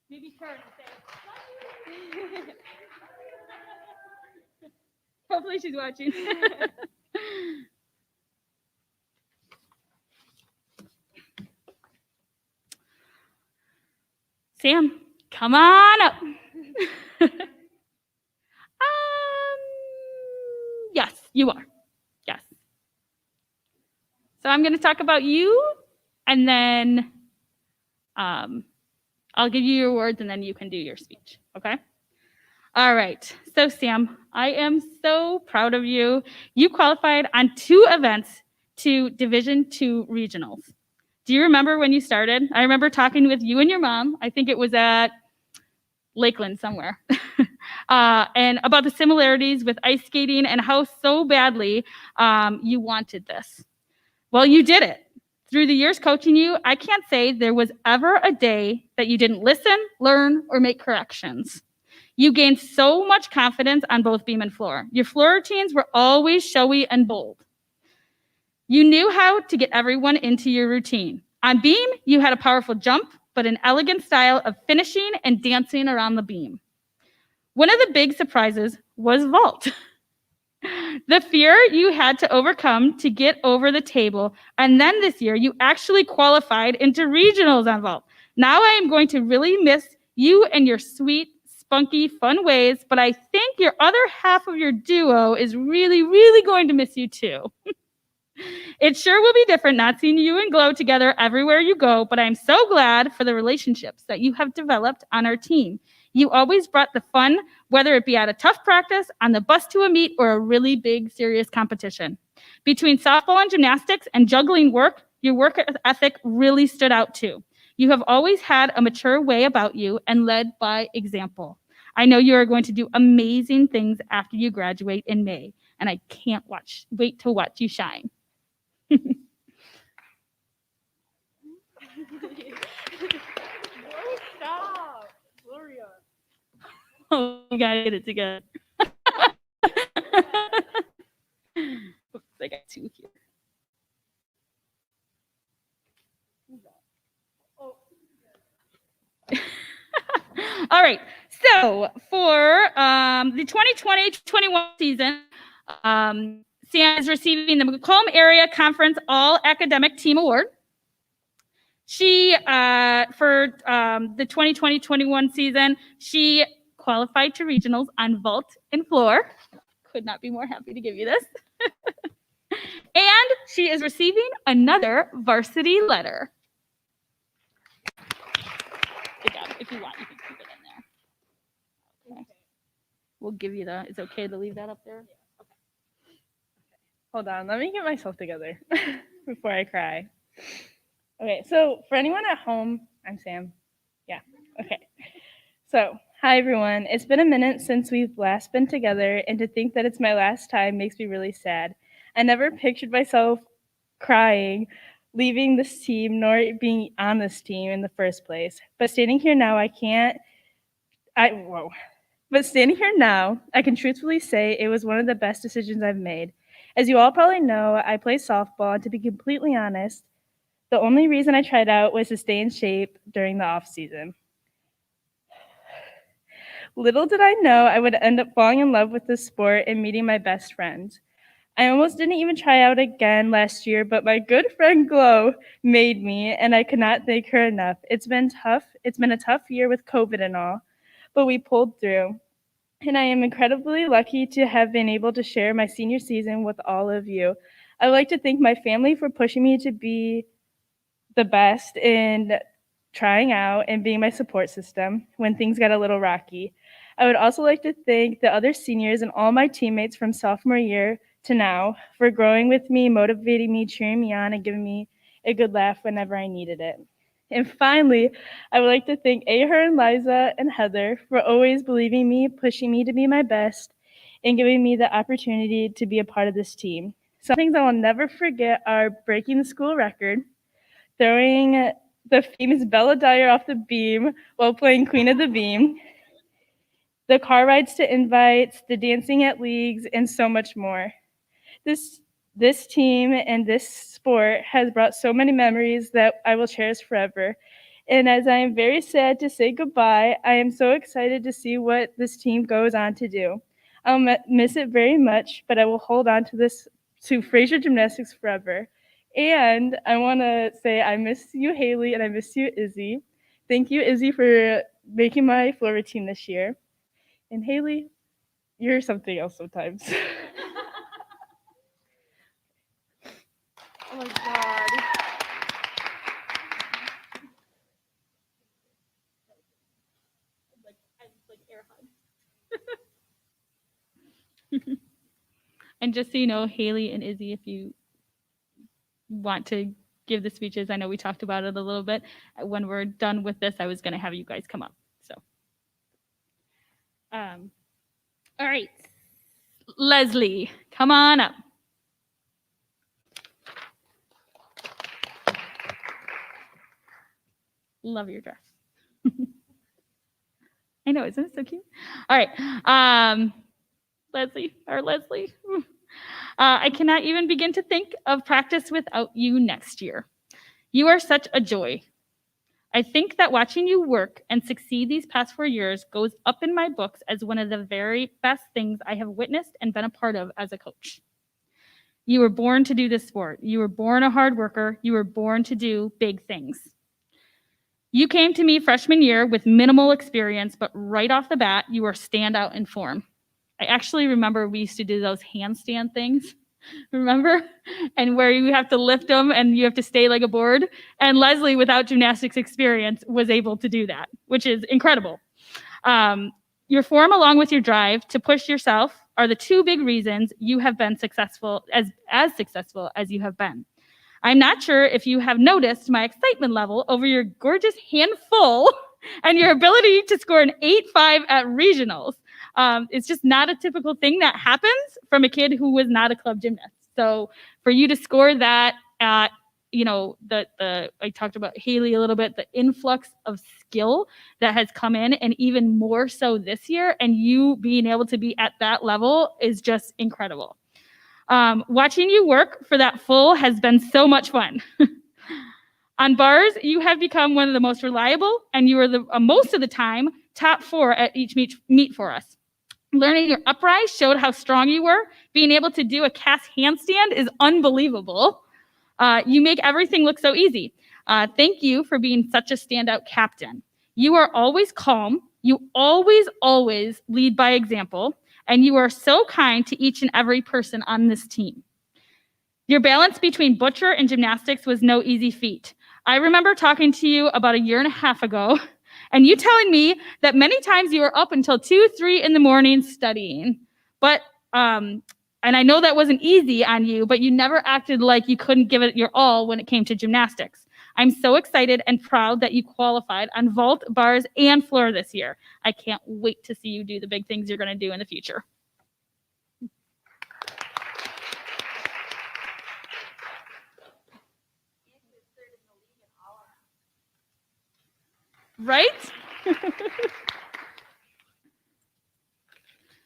Maybe Karen will say, hopefully she's watching. Sam, come on up. Yes, you are. Yes. So I'm going to talk about you, and then I'll give you your words, and then you can do your speech, okay? All right. So, Sam, I am so proud of you. You qualified on 2 events to Division II regionals. Do you remember when you started? I remember talking with you and your mom. I think it was at Lakeland somewhere. And about the similarities with ice skating and how so badly you wanted this. Well, you did it. Through the years coaching you, I can't say there was ever a day that you didn't listen, learn, or make corrections. You gained so much confidence on both beam and floor. Your floor routines were always showy and bold. You knew how to get everyone into your routine. On beam, you had a powerful jump, but an elegant style of finishing and dancing around the beam. One of the big surprises was vault. The fear you had to overcome to get over the table, and then this year you actually qualified into regionals on vault. Now I am going to really miss you and your sweet, spunky, fun ways, but I think your other half of your duo is really, really going to miss you too. It sure will be different not seeing you and Glow together everywhere you go, but I'm so glad for the relationships that you have developed on our team. You always brought the fun, whether it be at a tough practice, on the bus to a meet, or a really big, serious competition. Between softball and gymnastics and juggling work, your work ethic really stood out too. You have always had a mature way about you and led by example. I know you are going to do amazing things after you graduate in May, and I can't wait to watch you shine.
Stop, Gloria.
Oh, you gotta get it together. Oops, I got 2 here. All right. So for the 2020-21 season, Sam is receiving the Macomb Area Conference All Academic Team Award. She, for the 2020-21 season, she qualified to regionals on vault and floor. Could not be more happy to give you this. And she is receiving another varsity letter. Again, if you want, you can keep it in there. Okay. We'll give you the, it's okay to leave that up there?
Hold on, let me get myself together before I cry. Okay, so for anyone at home, I'm Sam. Yeah, okay. So, hi everyone. It's been a minute since we've last been together, and to think that it's my last time makes me really sad. I never pictured myself crying, leaving this team, nor being on this team in the first place. But standing here now, But standing here now, I can truthfully say it was one of the best decisions I've made. As you all probably know, I play softball, and to be completely honest, the only reason I tried out was to stay in shape during the off season. Little did I know I would end up falling in love with this sport and meeting my best friends. I almost didn't even try out again last year, but my good friend Glow made me, and I could not thank her enough. It's been tough. It's been a tough year with COVID and all, but we pulled through. And I am incredibly lucky to have been able to share my senior season with all of you. I would like to thank my family for pushing me to be the best in trying out and being my support system when things got a little rocky. I would also like to thank the other seniors and all my teammates from sophomore year to now for growing with me, motivating me, cheering me on, and giving me a good laugh whenever I needed it. And finally, I would like to thank Aher and Liza and Heather for always believing me, pushing me to be my best, and giving me the opportunity to be a part of this team. Some things I will never forget are breaking the school record, throwing the famous Bella Dyer off the beam while playing Queen of the Beam, the car rides to invites, the dancing at leagues, and so much more. This team and this sport has brought so many memories that I will cherish forever. And as I am very sad to say goodbye, I am so excited to see what this team goes on to do. I'll miss it very much, but I will hold on to Fraser Gymnastics forever. And I want to say I miss you, Haley, and I miss you, Izzy. Thank you, Izzy, for making my floor routine this year. And Haley, you're something else sometimes.
Oh my God.
And just so you know, Haley and Izzy, if you want to give the speeches, I know we talked about it a little bit. When we're done with this, I was going to have you guys come up. So, all right, Leslie, come on up. Love your dress. I know, isn't it so cute? All right, Leslie. I cannot even begin to think of practice without you next year. You are such a joy. I think that watching you work and succeed these past 4 years goes up in my books as one of the very best things I have witnessed and been a part of as a coach. You were born to do this sport. You were born a hard worker. You were born to do big things. You came to me freshman year with minimal experience, but right off the bat, you were standout in form. I actually remember we used to do those handstand things, remember? And where you have to lift them and you have to stay like a board. And Leslie, without gymnastics experience, was able to do that, which is incredible. Your form along with your drive to push yourself are the two big reasons you have been successful, as successful as you have been. I'm not sure if you have noticed my excitement level over your gorgeous handful and your ability to score an 8.5 at regionals. It's just not a typical thing that happens from a kid who was not a club gymnast. So for you to score that at, I talked about Haley a little bit, the influx of skill that has come in, and even more so this year, and you being able to be at that level is just incredible. Watching you work for that full has been so much fun. On bars, you have become one of the most reliable, and you are most of the time top 4 at each meet for us. Learning your uprise showed how strong you were. Being able to do a cast handstand is unbelievable. You make everything look so easy. Thank you for being such a standout captain. You are always calm. You always lead by example. And you are so kind to each and every person on this team. Your balance between butcher and gymnastics was no easy feat. I remember talking to you about a year and a half ago, and you telling me that many times you were up until 2, 3 in the morning studying. But, and I know that wasn't easy on you, but you never acted like you couldn't give it your all when it came to gymnastics. I'm so excited and proud that you qualified on vault, bars, and floor this year. I can't wait to see you do the big things you're going to do in the future. Right?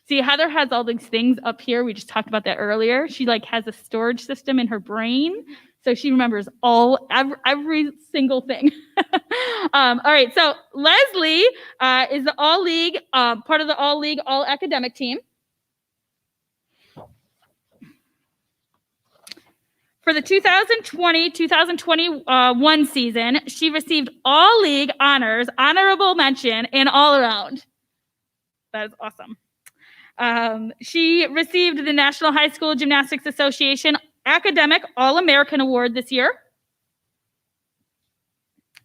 See, Heather has all these things up here. We just talked about that earlier. She has a storage system in her brain. So she remembers every single thing. All right, so Leslie is the all-league, part of the all-league, all-academic team. For the 2020-2021 season, she received all league honors, honorable mention, and all around. That is awesome. She received the National High School Gymnastics Association Academic All-American Award this year.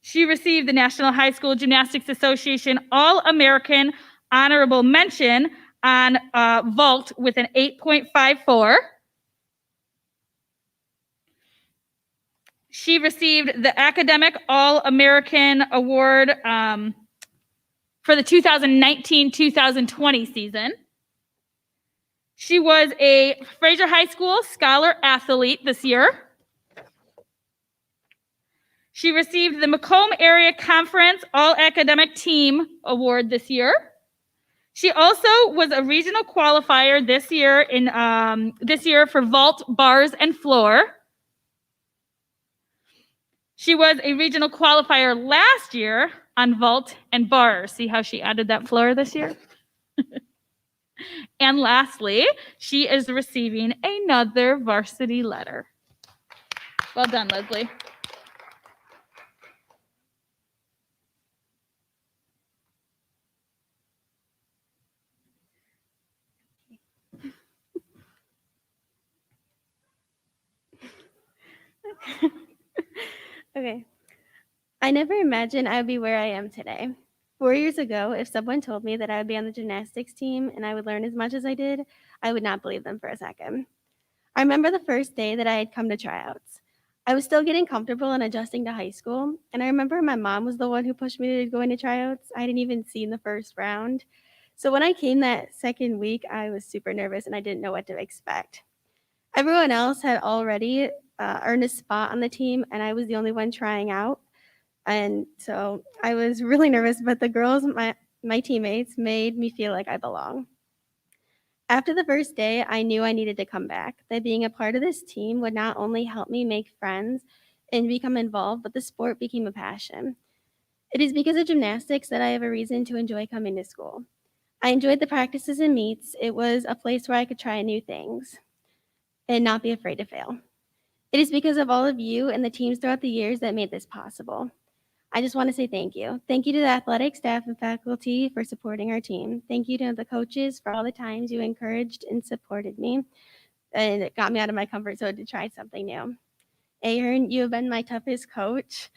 She received the National High School Gymnastics Association All-American Honorable Mention on vault with an 8.54. She received the Academic All-American Award for the 2019-2020 season. She was a Fraser High School Scholar Athlete this year. She received the Macomb Area Conference All-Academic Team Award this year. She also was a regional qualifier this year for vault, bars, and floor. She was a regional qualifier last year on vault and bars. See how she added that floor this year? And lastly, she is receiving another varsity letter. Well done, Leslie.
Okay. I never imagined I would be where I am today. 4 years ago, if someone told me that I would be on the gymnastics team and I would learn as much as I did, I would not believe them for a second. I remember the first day that I had come to tryouts. I was still getting comfortable and adjusting to high school, and I remember my mom was the one who pushed me to go into tryouts. I hadn't even seen the first round. So when I came that second week, I was super nervous and I didn't know what to expect. Everyone else had already earned a spot on the team, and I was the only one trying out. And so I was really nervous, but the girls, my teammates, made me feel like I belong. After the first day, I knew I needed to come back, that being a part of this team would not only help me make friends and become involved, but the sport became a passion. It is because of gymnastics that I have a reason to enjoy coming to school. I enjoyed the practices and meets. It was a place where I could try new things and not be afraid to fail. It is because of all of you and the teams throughout the years that made this possible. I just want to say thank you. Thank you to the athletic staff and faculty for supporting our team. Thank you to the coaches for all the times you encouraged and supported me, and it got me out of my comfort zone to try something new. Aaron, you have been my toughest coach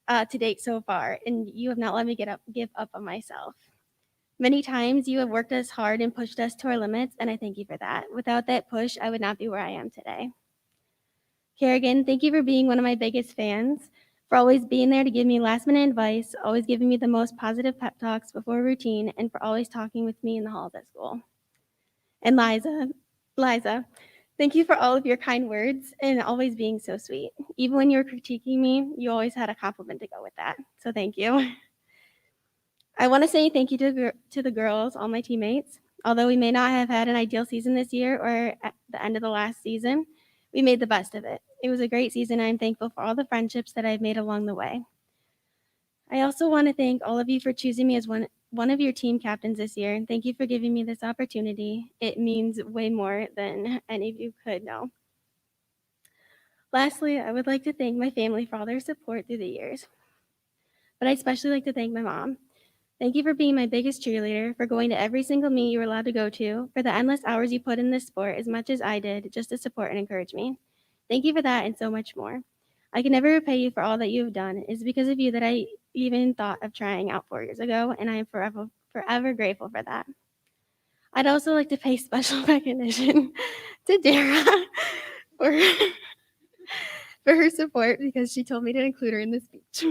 to date so far, and you have not let me give up on myself. Many times you have worked us hard and pushed us to our limits, and I thank you for that. Without that push, I would not be where I am today. Kerrigan, thank you for being one of my biggest fans, for always being there to give me last-minute advice, always giving me the most positive pep talks before a routine, and for always talking with me in the halls at school. And Liza, thank you for all of your kind words and always being so sweet. Even when you were critiquing me, you always had a compliment to go with that. So thank you. I want to say thank you to the girls, all my teammates. Although we may not have had an ideal season this year or at the end of the last season, we made the best of it. It was a great season, and I'm thankful for all the friendships that I've made along the way. I also want to thank all of you for choosing me as one of your team captains this year, and thank you for giving me this opportunity. It means way more than any of you could know. Lastly, I would like to thank my family for all their support through the years. But I'd especially like to thank my mom. Thank you for being my biggest cheerleader, for going to every single meet you were allowed to go to, for the endless hours you put in this sport as much as I did just to support and encourage me. Thank you for that and so much more. I can never repay you for all that you have done. It's because of you that I even thought of trying out 4 years ago, and I am forever grateful for that. I'd also like to pay special recognition to Dara for her support because she told me to include her in the speech.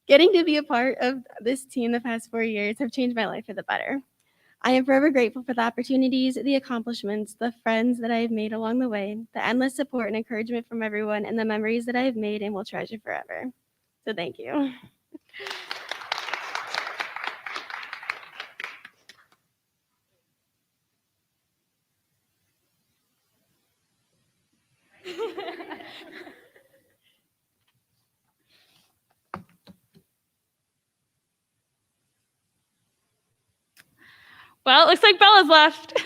Getting to be a part of this team the past 4 years have changed my life for the better. I am forever grateful for the opportunities, the accomplishments, the friends that I have made along the way, the endless support and encouragement from everyone, and the memories that I have made and will treasure forever. So thank you.
Well, it looks like Bella's left.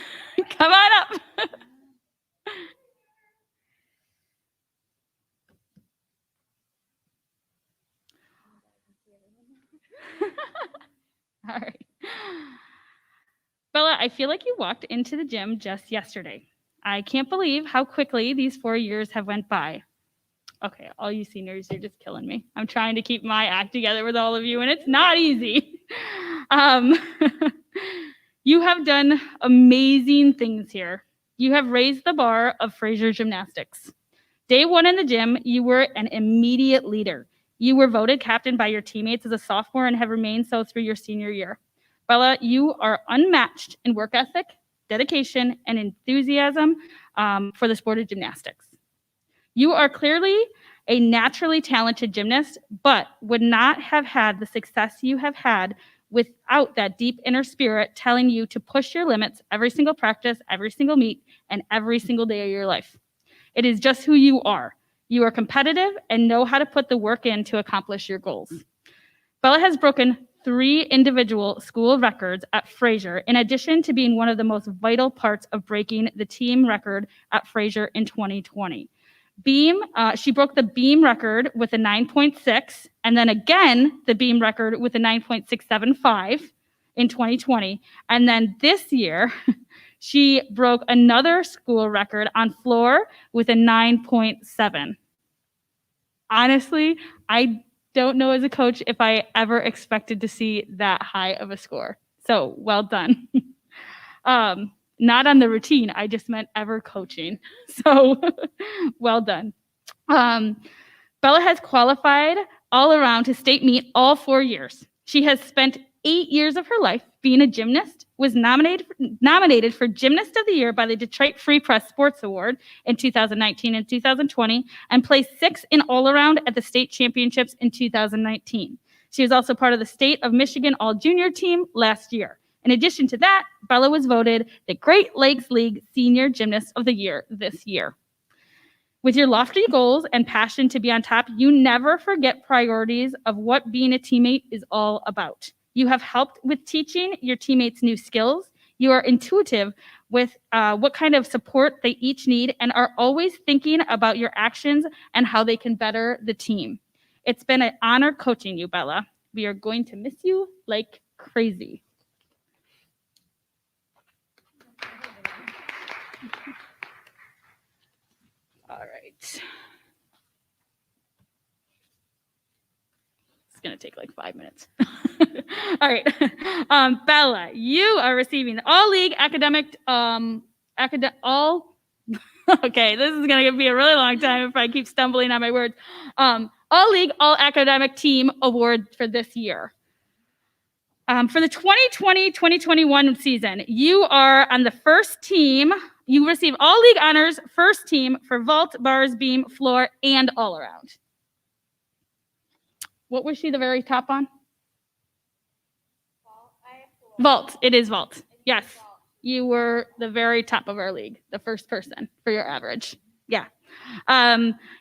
Come on up. All right. Bella, I feel like you walked into the gym just yesterday. I can't believe how quickly these 4 years have went by. Okay, all you seniors, you're just killing me. I'm trying to keep my act together with all of you, and it's not easy. You have done amazing things here. You have raised the bar of Fraser Gymnastics. Day one in the gym, you were an immediate leader. You were voted captain by your teammates as a sophomore and have remained so through your senior year. Bella, you are unmatched in work ethic, dedication, and enthusiasm for the sport of gymnastics. You are clearly a naturally talented gymnast, but would not have had the success you have had without that deep inner spirit telling you to push your limits every single practice, every single meet, and every single day of your life. It is just who you are. You are competitive and know how to put the work in to accomplish your goals. Bella has broken 3 individual school records at Fraser, in addition to being one of the most vital parts of breaking the team record at Fraser in 2020. She broke the beam record with a 9.6, and then again the beam record with a 9.675 in 2020. And then this year, she broke another school record on floor with a 9.7. Honestly, I don't know as a coach if I ever expected to see that high of a score. So well done. Not on the routine, I just meant ever coaching. So well done. Bella has qualified all around to state meet all 4 years. She has spent 8 years of her life being a gymnast, was nominated for Gymnast of the Year by the Detroit Free Press Sports Award in 2019 and 2020, and placed 6th in all-around at the state championships in 2019. She was also part of the State of Michigan All-Junior team last year. In addition to that, Bella was voted the Great Lakes League Senior Gymnast of the Year this year. With your lofty goals and passion to be on top, you never forget priorities of what being a teammate is all about. You have helped with teaching your teammates new skills. You are intuitive with what kind of support they each need and are always thinking about your actions and how they can better the team. It's been an honor coaching you, Bella. We are going to miss you like crazy. All right. It's going to take like 5 minutes. All right. Bella, you are receiving the All-League Academic, okay, this is going to be a really long time if I keep stumbling on my words. All-League, All-Academic Team Award for this year. For the 2020-2021 season, you are on the first team. You receive all league honors, first team for vault, bars, beam, floor, and all around. What was she the very top on? Vault. It is vault. Yes. You were the very top of our league, the first person for your average. Yeah.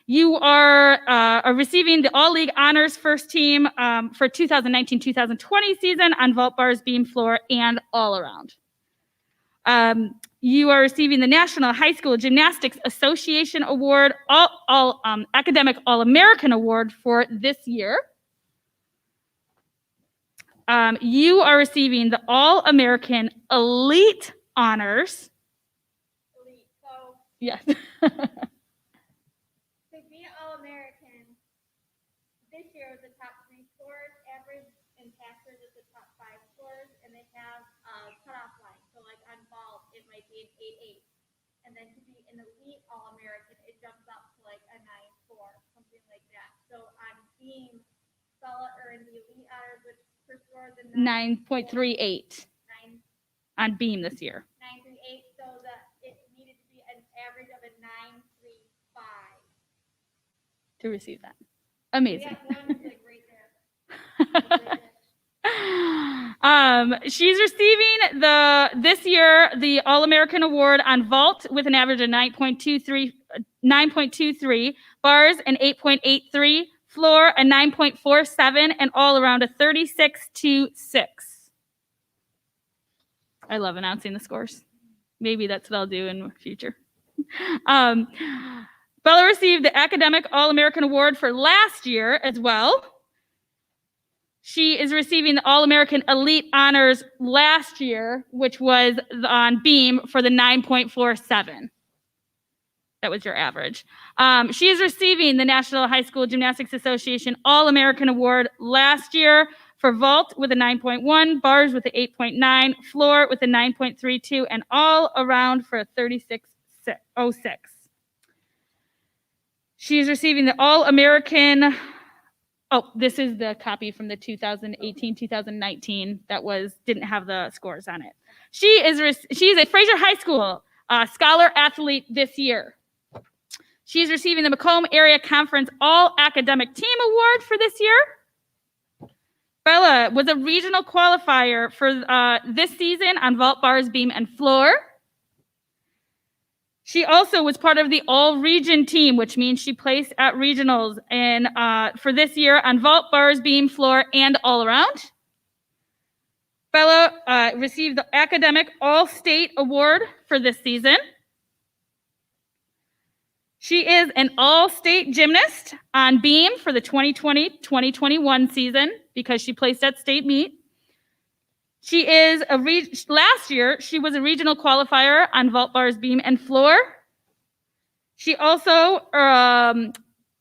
You are receiving the All-League Honors First Team for 2019-2020 season on vault, bars, beam, floor, and all around. You are receiving the National High School Gymnastics Association Award, Academic All-American Award for this year. You are receiving the All-American Elite Honors.
Elite, so
Yes.
to be All-American, this year was the top 3 scores, average and passers is the top 5 scores, and they have a cutoff line. So like on vault, it might be an 8-8. And then to be an elite All-American, it jumps up to like a 9-4, something like that. So on beam, Bella earned the elite honors, which per score is a
9.38 on beam this year.
938, so that it needed to be an average of a 935.
To receive that. Amazing.
Yeah, one is like right there.
She's receiving this year the All-American Award on vault with an average of 9.23, bars an 8.83, floor a 9.47, and all around a 36.26. I love announcing the scores. Maybe that's what I'll do in the future. Bella received the Academic All-American Award for last year as well. She is receiving the All-American Elite Honors last year, which was on beam for the 9.47. That was your average. She is receiving the National High School Gymnastics Association All-American Award last year for vault with a 9.1, bars with an 8.9, floor with a 9.32, and all around for a 36.06. She is receiving the All-American, this is the copy from the 2018-2019 that didn't have the scores on it. She's a Fraser High School Scholar Athlete this year. She's receiving the Macomb Area Conference All Academic Team Award for this year. Bella was a regional qualifier for this season on vault, bars, beam, and floor. She also was part of the all-region team, which means she placed at regionals and for this year on vault, bars, beam, floor, and all-around. Bella received the Academic All-State Award for this season. She is an all-state gymnast on beam for the 2020-2021 season because she placed at state meet. She is last year, she was a regional qualifier on vault, bars, beam, and floor. She also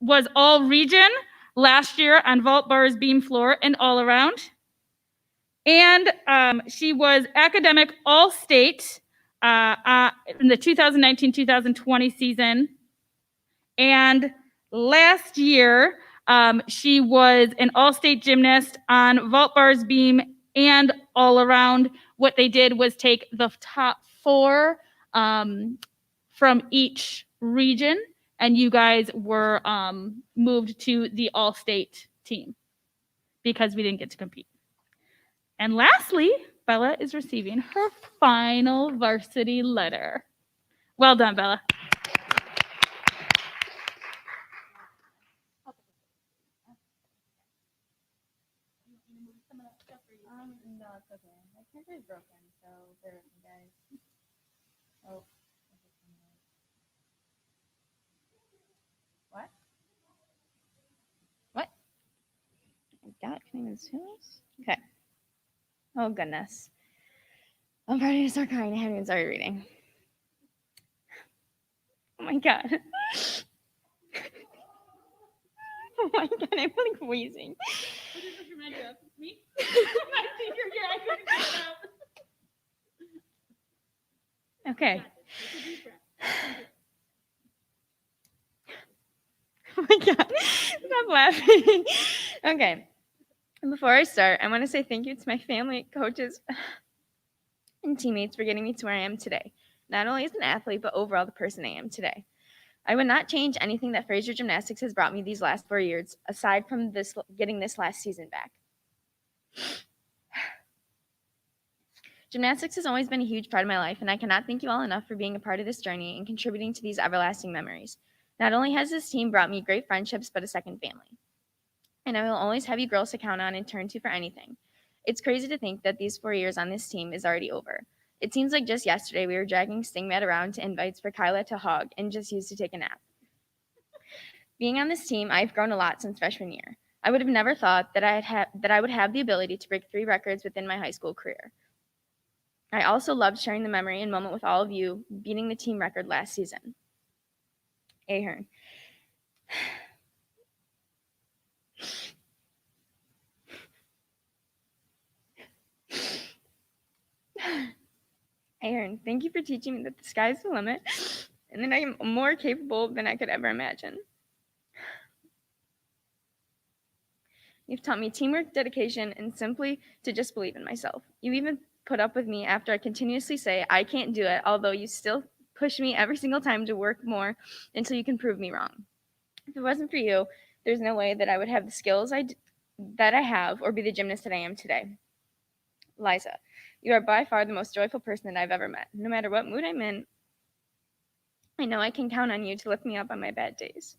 was all region last year on vault, bars, beam, floor, and all around. And she was academic all-state in the 2019-2020 season. And last year, she was an all-state gymnast on vault, bars, beam, and all around. What they did was take the top 4 from each region, and you guys were moved to the all-state team because we didn't get to compete. And lastly, Bella is receiving her final varsity letter. Well done, Bella.
No, it's okay. My printer is broken, so bear with me, guys. Oh. What? What? God, can I even see this? Okay. Oh, goodness. I'm ready to start crying. I haven't even started reading. Oh, my God. Oh, my God. I'm like wheezing.
What does this remind you of? Me? My finger here, I couldn't get it out.
Okay.
Take a deep breath.
Oh my God. Stop laughing. Okay. And before I start, I want to say thank you to my family, coaches, and teammates for getting me to where I am today. Not only as an athlete, but overall the person I am today. I would not change anything that Fraser Gymnastics has brought me these last 4 years, aside from getting this last season back. Gymnastics has always been a huge part of my life, and I cannot thank you all enough for being a part of this journey and contributing to these everlasting memories. Not only has this team brought me great friendships, but a second family. And I will always have you girls to count on and turn to for anything. It's crazy to think that these 4 years on this team is already over. It seems like just yesterday we were dragging Stingmat around to invites for Kyla to hug and just used to take a nap. Being on this team, I've grown a lot since freshman year. I would have never thought that I would have the ability to break 3 records within my high school career. I also loved sharing the memory and moment with all of you, beating the team record last season. Ahern. Ahern, thank you for teaching me that the sky's the limit and that I am more capable than I could ever imagine. You've taught me teamwork, dedication, and simply to just believe in myself. You even put up with me after I continuously say I can't do it, although you still push me every single time to work more until you can prove me wrong. If it wasn't for you, there's no way that I would have the skills that I have or be the gymnast that I am today. Liza, you are by far the most joyful person that I've ever met. No matter what mood I'm in, I know I can count on you to lift me up on my bad days.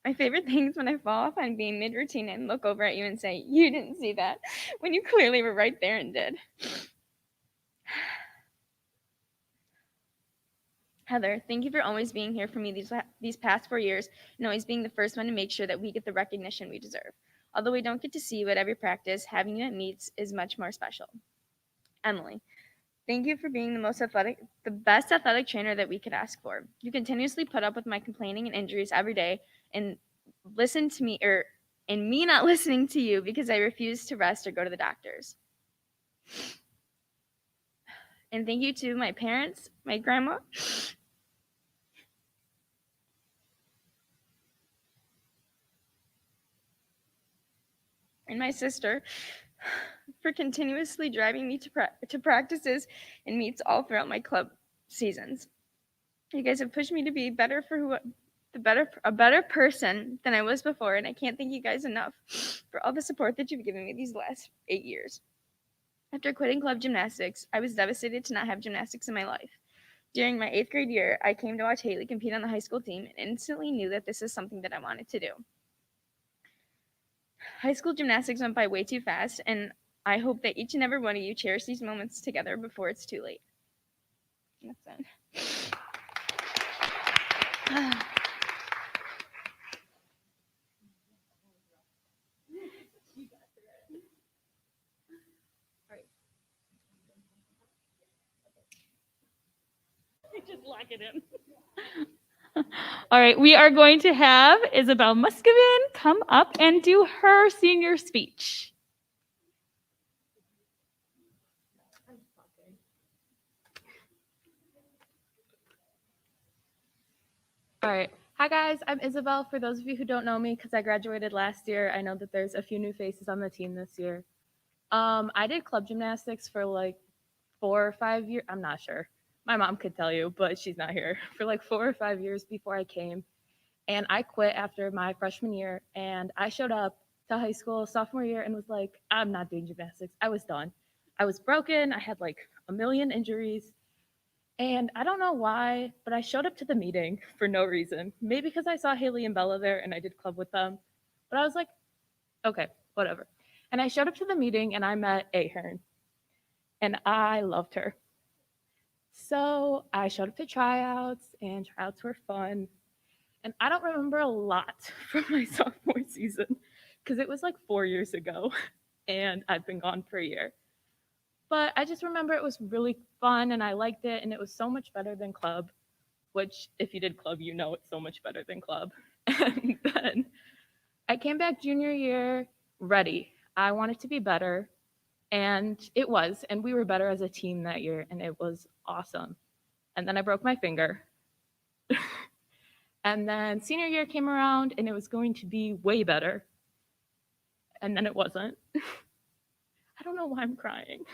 My favorite thing is when I fall off on being mid-routine and look over at you and say, you didn't see that, when you clearly were right there and did. Heather, thank you for always being here for me these past 4 years and always being the first one to make sure that we get the recognition we deserve.
Although we don't get to see you at every practice, having you at meets is much more special. Emily, thank you for being the best athletic trainer that we could ask for. You continuously put up with my complaining and injuries every day and me not listening to you because I refuse to rest or go to the doctors. And thank you to my parents, my grandma, and my sister for continuously driving me to practices and meets all throughout my club seasons. You guys have pushed me to be a better person than I was before, and I can't thank you guys enough for all the support that you've given me these last 8 years. After quitting club gymnastics, I was devastated to not have gymnastics in my life. During my 8th grade year, I came to watch Haley compete on the high school team and instantly knew that this is something that I wanted to do. High school gymnastics went by way too fast, and I hope that each and every one of you cherish these moments together before it's too late. That's it.
Just lock it in. All right, we are going to have Isabel Muscovin come up and do her senior speech.
All right. Hi, guys. I'm Isabel. For those of you who don't know me, because I graduated last year, I know that there's a few new faces on the team this year. I did club gymnastics for like 4 or 5 years. I'm not sure. My mom could tell you, but she's not here. For like 4 or 5 years before I came. And I quit after my freshman year. And I showed up to high school sophomore year and was like, I'm not doing gymnastics. I was done. I was broken. I had like a million injuries. And I don't know why, but I showed up to the meeting for no reason. Maybe because I saw Haley and Bella there and I did club with them. But I was like, okay, whatever. And I showed up to the meeting and I met Ahern. And I loved her. So I showed up to tryouts, and tryouts were fun. And I don't remember a lot from my sophomore season because it was like 4 years ago and I've been gone for a year. But I just remember it was really fun and I liked it, and it was so much better than club, which if you did club, you know it's so much better than club. And then I came back junior year ready. I wanted to be better, and it was. And we were better as a team that year, and it was awesome. And then I broke my finger. And then senior year came around, and it was going to be way better. And then it wasn't. I don't know why I'm crying.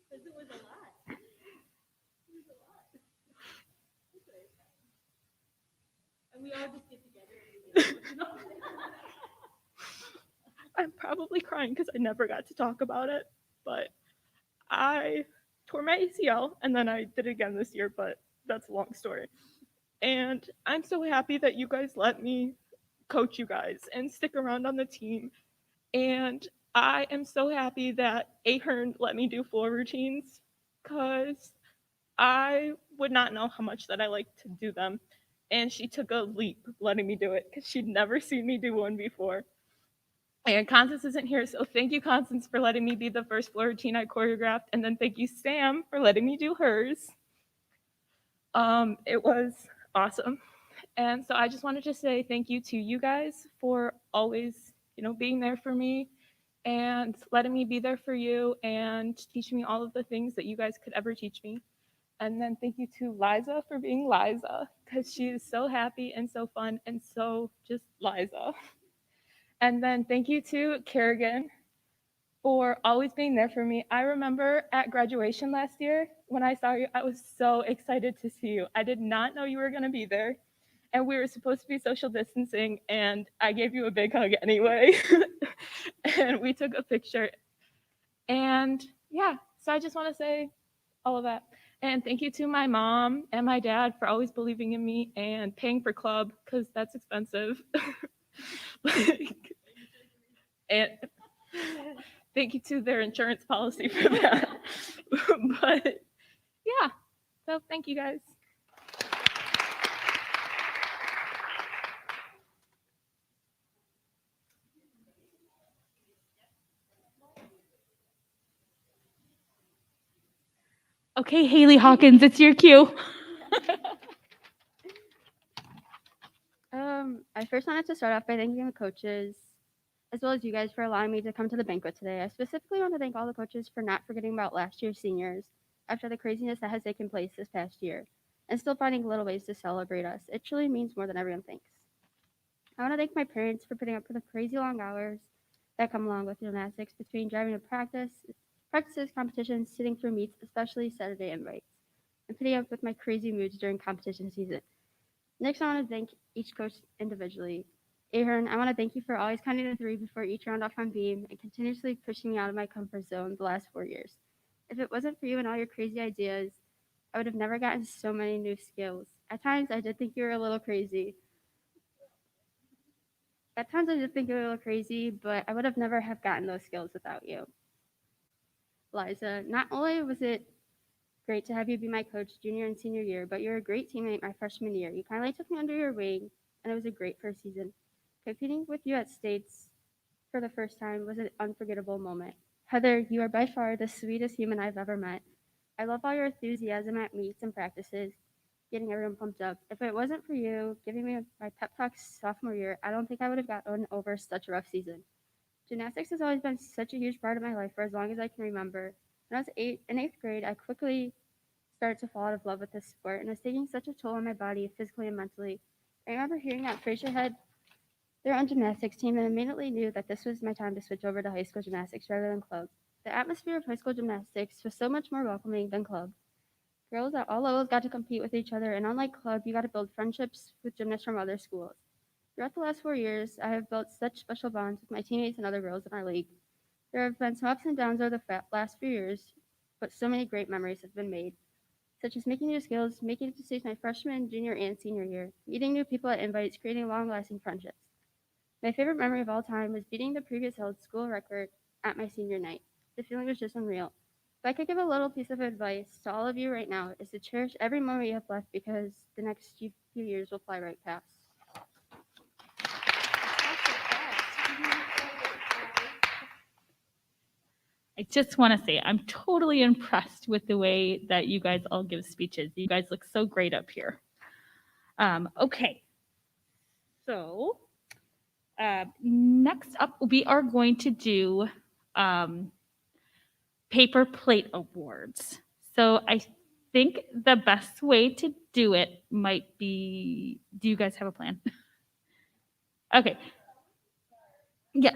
Because it was a lot. It was a lot. And we all just get together. I'm probably crying because I never got to talk about it, but I tore my ACL, and then I did it again this year, but that's a long story. And I'm so happy that you guys let me coach you guys and stick around on the team. And I am so happy that Ahern let me do floor routines because I would not know how much that I like to do them. And she took a leap letting me do it because she'd never seen me do one before. And Constance isn't here, so thank you, Constance, for letting me be the first floor routine I choreographed. And then thank you, Sam, for letting me do hers. It was awesome. And so I just wanted to say thank you to you guys for always, being there for me and letting me be there for you and teaching me all of the things that you guys could ever teach me. And then thank you to Liza for being Liza, because she is so happy and so fun and so just Liza. And then thank you to Kerrigan for always being there for me. I remember at graduation last year when I saw you, I was so excited to see you. I did not know you were going to be there. And we were supposed to be social distancing, and I gave you a big hug anyway. And we took a picture. And yeah, so I just want to say all of that. And thank you to my mom and my dad for always believing in me and paying for club, because that's expensive. And thank you to their insurance policy for that. But yeah, so thank you guys.
Okay, Haley Hawkins, it's your cue.
I first wanted to start off by thanking the coaches, as well as you guys for allowing me to come to the banquet today. I specifically want to thank all the coaches for not forgetting about last year's seniors after the craziness that has taken place this past year, and still finding little ways to celebrate us. It truly means more than everyone thinks. I want to thank my parents for putting up with the crazy long hours that come along with gymnastics between driving to practices, competitions, sitting through meets, especially Saturday invites, and putting up with my crazy moods during competition season. Next, I want to thank each coach individually. Ahern, I want to thank you for always counting the three before each round off on beam and continuously pushing me out of my comfort zone the last 4 years. If it wasn't for you and all your crazy ideas, I would have never gotten so many new skills. At times, I did think you were a little crazy. But I would have never have gotten those skills without you. Liza, not only was it great to have you be my coach junior and senior year, but you're a great teammate my freshman year. You kindly took me under your wing, and it was a great first season. Competing with you at States for the first time was an unforgettable moment. Heather, you are by far the sweetest human I've ever met. I love all your enthusiasm at meets and practices, getting everyone pumped up. If it wasn't for you giving me my pep talks sophomore year, I don't think I would have gotten over such a rough season. Gymnastics has always been such a huge part of my life for as long as I can remember. When I was in eighth grade, I quickly started to fall out of love with this sport, and it's taking such a toll on my body, physically and mentally. I remember hearing that Fraser had their own gymnastics team and immediately knew that this was my time to switch over to high school gymnastics rather than club. The atmosphere of high school gymnastics was so much more welcoming than club. Girls at all levels got to compete with each other, and unlike club, you got to build friendships with gymnasts from other schools. Throughout the last 4 years, I have built such special bonds with my teammates and other girls in our league. There have been some ups and downs over the last few years, but so many great memories have been made, such as making new skills, making it to stage my freshman, junior, and senior year, meeting new people at invites, creating long-lasting friendships. My favorite memory of all time was beating the previous held school record at my senior night. The feeling was just unreal. If I could give a little piece of advice to all of you right now, is to cherish every moment you have left because the next few years will fly right past.
I just want to say I'm totally impressed with the way that you guys all give speeches. You guys look so great up here. Okay, so next up we are going to do paper plate awards. So I think the best way to do it might be, do you guys have a plan? Okay. Yeah.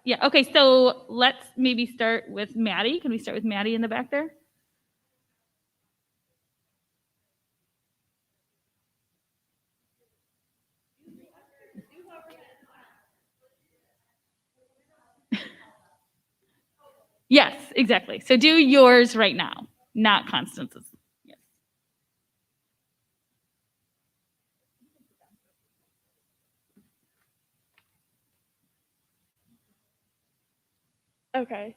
Yeah, okay, so let's maybe start with Maddie. Can we start with Maddie in the back there? Yes, exactly. So do yours right now, not Constance's. Yes.
Okay.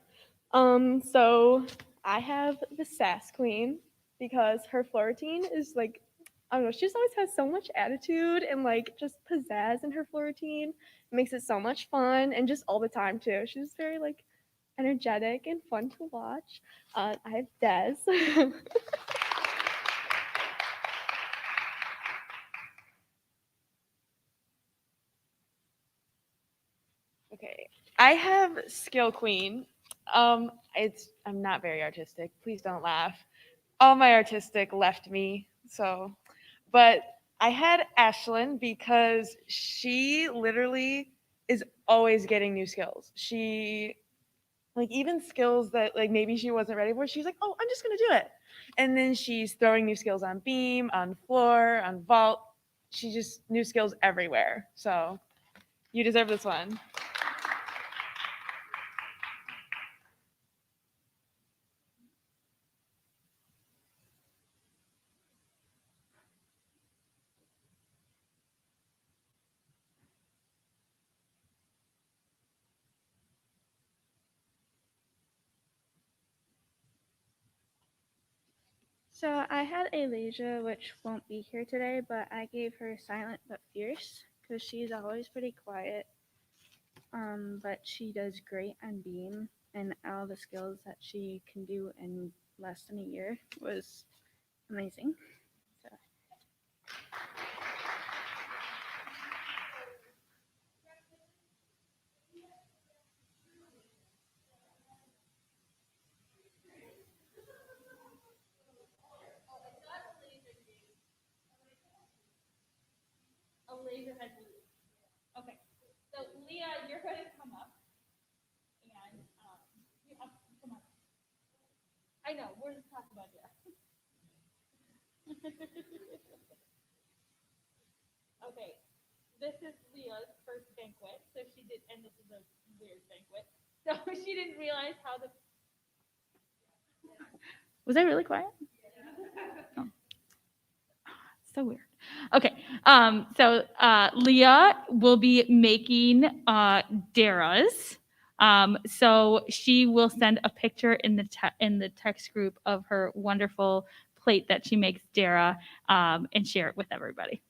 So I have the Sass Queen because her floor routine is like, I don't know, she just always has so much attitude and like just pizzazz in her floor routine. It makes it so much fun and just all the time too. She's very like energetic and fun to watch. I have Des. Okay, I have Skill Queen. I'm not very artistic. Please don't laugh. All my artistic left me. But I had Ashlyn because she literally is always getting new skills. She like even skills that like maybe she wasn't ready for. She's like, oh, I'm just gonna do it, and then she's throwing new skills on beam, on floor, on vault. She just new skills everywhere. So you deserve this one.
So I had Alasia, which won't be here today, but I gave her silent but fierce because she's always pretty quiet.
But she does great on beam, and all the skills that she can do in less than a year was amazing. So.
A laser head balloon. Okay, so Leah, you're going to come up, and you have to come up. I know, we're just talking about you. Okay, this is Leah's first banquet, so she did, and this is a weird banquet. So she didn't realize how the. Was I really quiet? Oh. So weird. Okay, so Leah will be making Dara's. So she will send a picture in the text group of her wonderful plate that she makes Dara, and share it with everybody.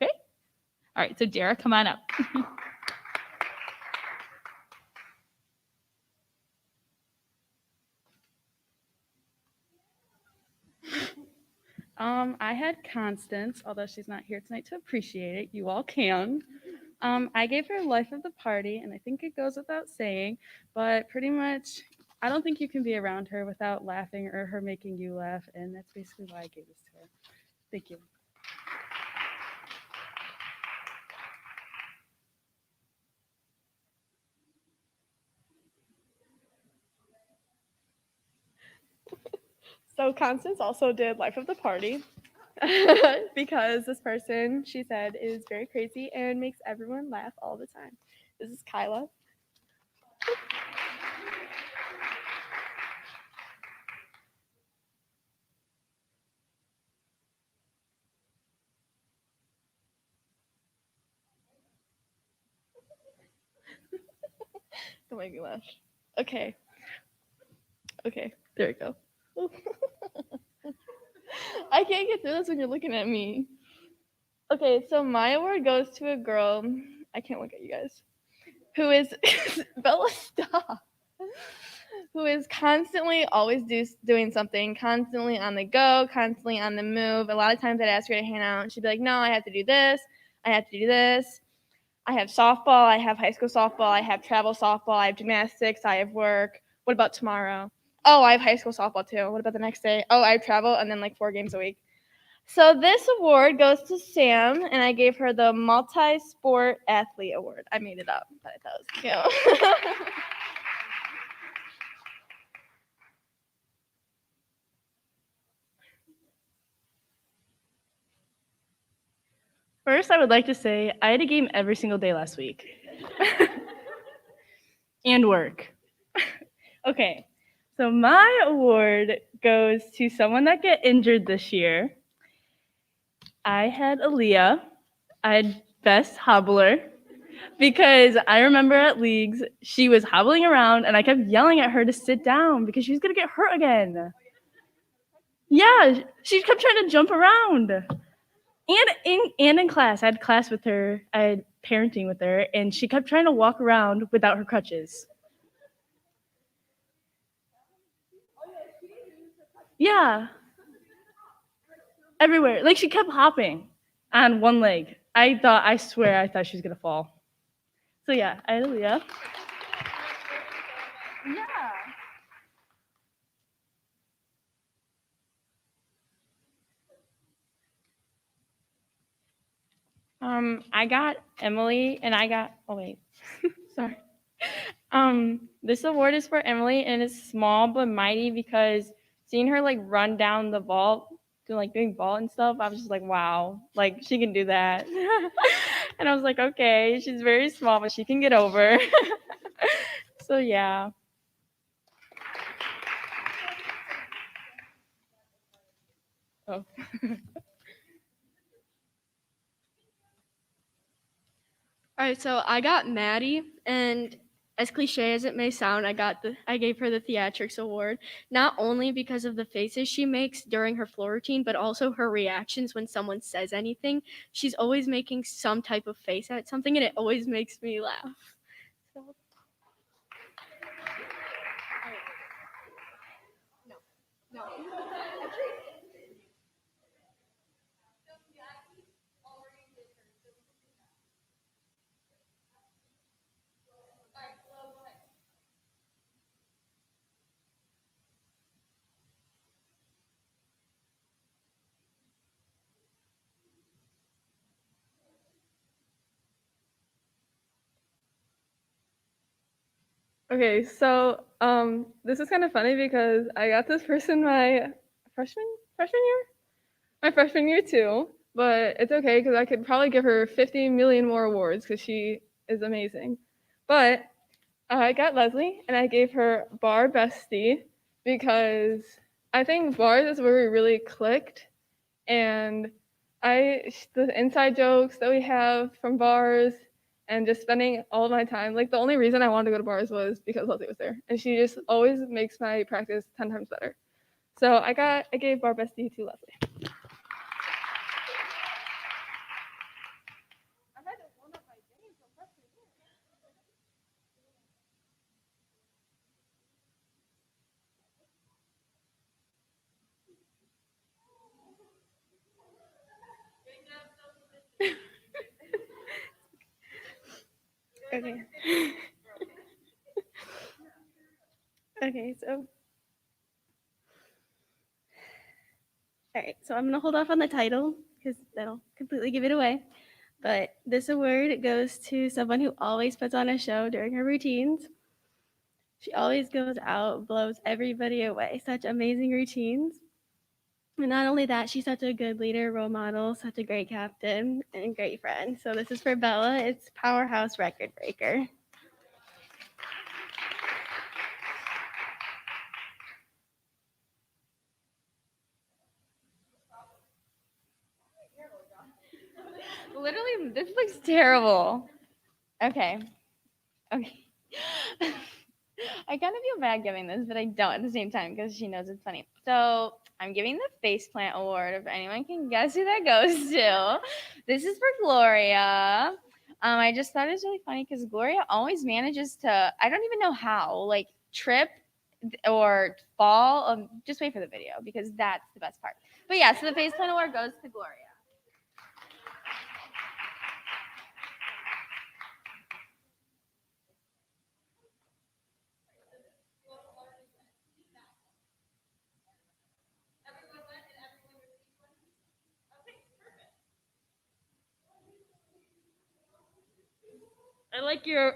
Okay. All right. So Dara, come on up.
I had Constance, although she's not here tonight to appreciate it. You all can. I gave her life of the party, and I think it goes without saying, but pretty much, I don't think you can be around her without laughing or her making you laugh, and that's basically why I gave this to her. Thank you.
So Constance also did life of the party because this person, she said, is very crazy and makes everyone laugh all the time. This is Kyla. Don't make me laugh. Okay. Okay, there we go. I can't get through this when you're looking at me. Okay, so my award goes to a girl, I can't look at you guys, who is, Bella, stop. Who is constantly always doing something, constantly on the go, constantly on the move. A lot of times I'd ask her to hang out, and she'd be like, no, I have to do this, I have to do this. I have softball, I have high school softball, I have travel softball, I have gymnastics, I have work. What about tomorrow? Oh, I have high school softball too. What about the next day? Oh, I have travel, and then like 4 games a week. So this award goes to Sam, and I gave her the Multi-Sport Athlete Award. I made it up, but I thought it was cute. First, I would like to say I had a game every single day last week. And work. Okay, so my award goes to someone that got injured this year. I had Aaliyah. I had best hobbler because I remember at leagues she was hobbling around and I kept yelling at her to sit down because she was gonna get hurt again. Yeah, she kept trying to jump around. And in class, I had class with her, I had parenting with her, and she kept trying to walk around without her crutches. Yeah. Everywhere. Like she kept hopping on one leg. I swear I thought she was gonna fall. So yeah, I had Aaliyah. Yeah. I got Emily, and I got. Oh wait, sorry. This award is for Emily, and it's small but mighty because seeing her like run down the vault, doing vault and stuff, I was just like, wow, like she can do that. And I was like, okay, she's very small, but she can get over. So yeah. Oh.
All right, so I got Maddie, and as cliche as it may sound, I gave her the theatrics award, not only because of the faces she makes during her floor routine, but also her reactions when someone says anything. She's always making some type of face at something, and it always makes me laugh. So.
Okay, so this is kind of funny because I got this person my freshman year, my freshman year too. But it's okay because I could probably give her 50 million more awards because she is amazing. But I got Leslie and I gave her Bar Bestie because I think bars is where we really clicked, and the inside jokes that we have from bars and just spending all of my time, like the only reason I wanted to go to bars was because Leslie was there, and she just always makes my practice 10 times better. So I gave Bar Bestie to Leslie.
Okay. Okay, so. All right, so I'm gonna hold off on the title because that'll completely give it away. But this award goes to someone who always puts on a show during her routines. She always goes out, blows everybody away. Such amazing routines. And not only that, she's such a good leader, role model, such a great captain, and great friend. So this is for Bella. It's Powerhouse Record Breaker.
Literally, this looks terrible. Okay. I kind of feel bad giving this, but I don't at the same time because she knows it's funny. So I'm giving the Faceplant Award. If anyone can guess who that goes to, this is for Gloria. I just thought it was really funny because Gloria always manages to, I don't even know how, like trip or fall. Just wait for the video because that's the best part. But yeah, so the Faceplant Award goes to Gloria.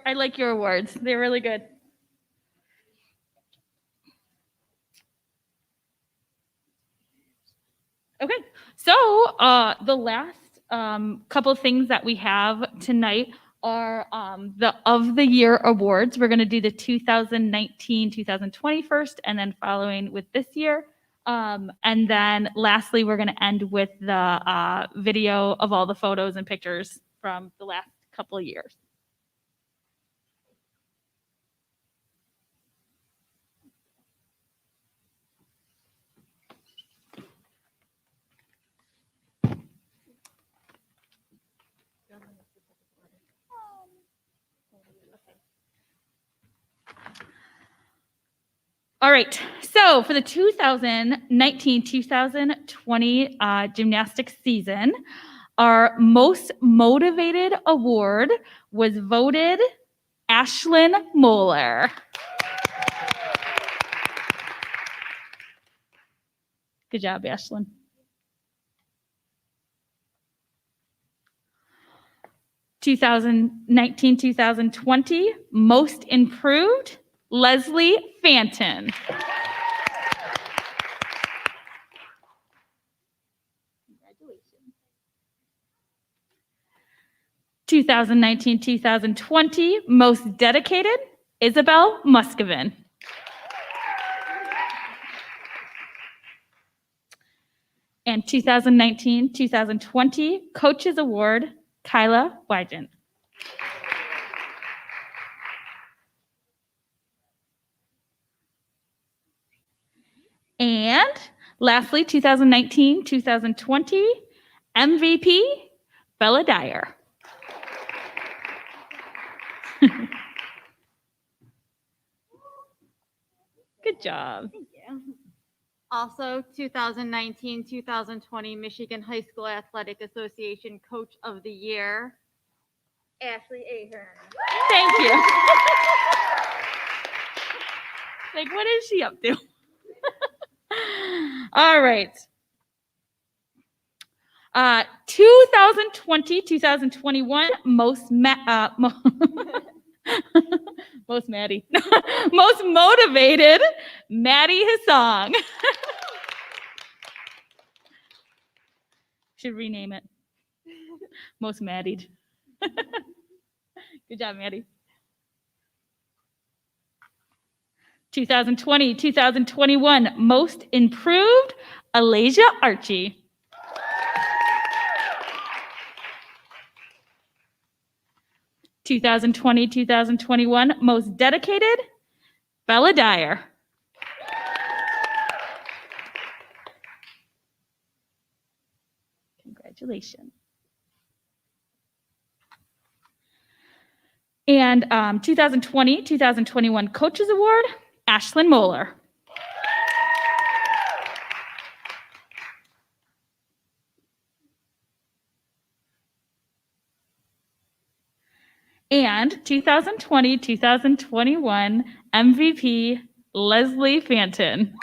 I like your awards. They're really good. Okay, so the last couple of things that we have tonight are the of the year awards. We're going to do the 2019, 2020 first, and then following with this year. And then lastly, we're going to end with the video of all the photos and pictures from the last couple of years. All right, so for the 2019-2020 gymnastics season, our most motivated award was voted Ashlyn Moeller. Good job, Ashlyn. (2019-2020) most improved, Leslie Fanton. Congratulations. 2019-2020 most dedicated, Isabel Muscovin. And 2019-2020 Coaches Award, Kyla Wygant. And lastly, 2019-2020 MVP, Bella Dyer. Good job.
Thank you. Also, 2019-2020 Michigan High School Athletic Association Coach of the Year, Ashley Ahern.
Thank you. Like, what is she up to? All right. 2020, 2021, most Maddie. Most motivated, Maddie Hassong. Should rename it. Most Maddied. Good job, Maddie. 2020, 2021, most improved, Alasia Archie. 2020, 2021, most dedicated, Bella Dyer. Congratulations. And 2020, 2021 Coaches Award, Ashlyn Moeller. And 2020, 2021 MVP, Leslie Fanton.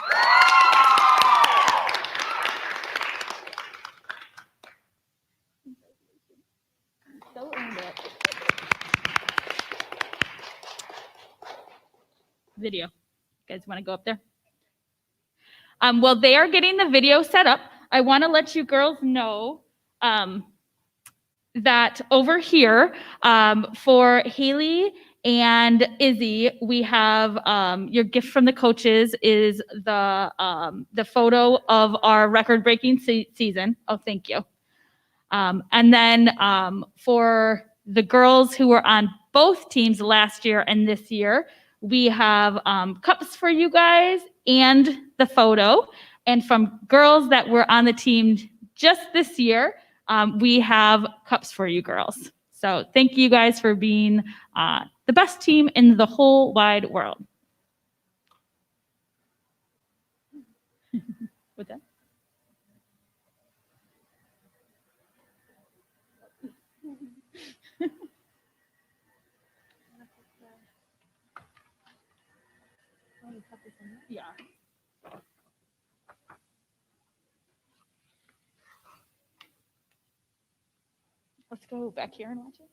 So earned it. Video. You guys want to go up there? Well, they are getting the video set up. I want to let you girls know that over here for Haley and Izzy, we have your gift from the coaches is the photo of our record-breaking season. Oh, thank you. And then for the girls who were on both teams last year and this year, we have cups for you guys and the photo. And from girls that were on the team just this year, we have cups for you girls. So thank you guys for being the best team in the whole wide world. What's that? Yeah. Let's go back here and watch it.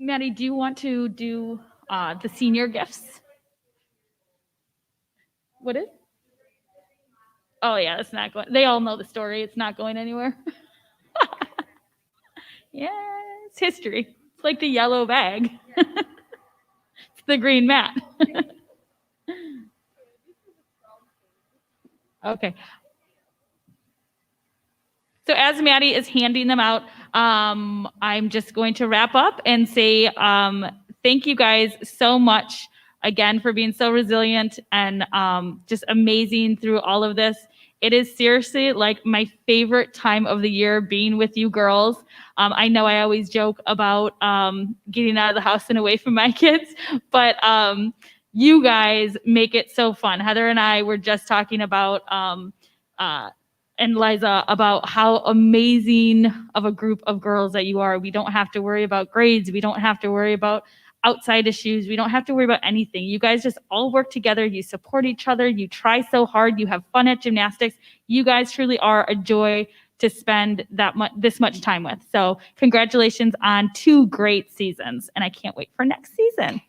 Maddie, do you want to do the senior gifts? What is? Oh yeah, it's not going. They all know the story. It's not going anywhere. Yeah, it's history. It's like the yellow bag. It's the green mat. Okay. So as Maddie is handing them out, I'm just going to wrap up and say thank you guys so much again for being so resilient and just amazing through all of this. It is seriously like my favorite time of the year being with you girls. I know I always joke about getting out of the house and away from my kids, but you guys make it so fun. Heather and I were just talking about and Liza about how amazing of a group of girls that you are. We don't have to worry about grades. We don't have to worry about outside issues. We don't have to worry about anything. You guys just all work together. You support each other. You try so hard. You have fun at gymnastics. You guys truly are a joy to spend this much time with. So congratulations on 2 great seasons. And I can't wait for next season.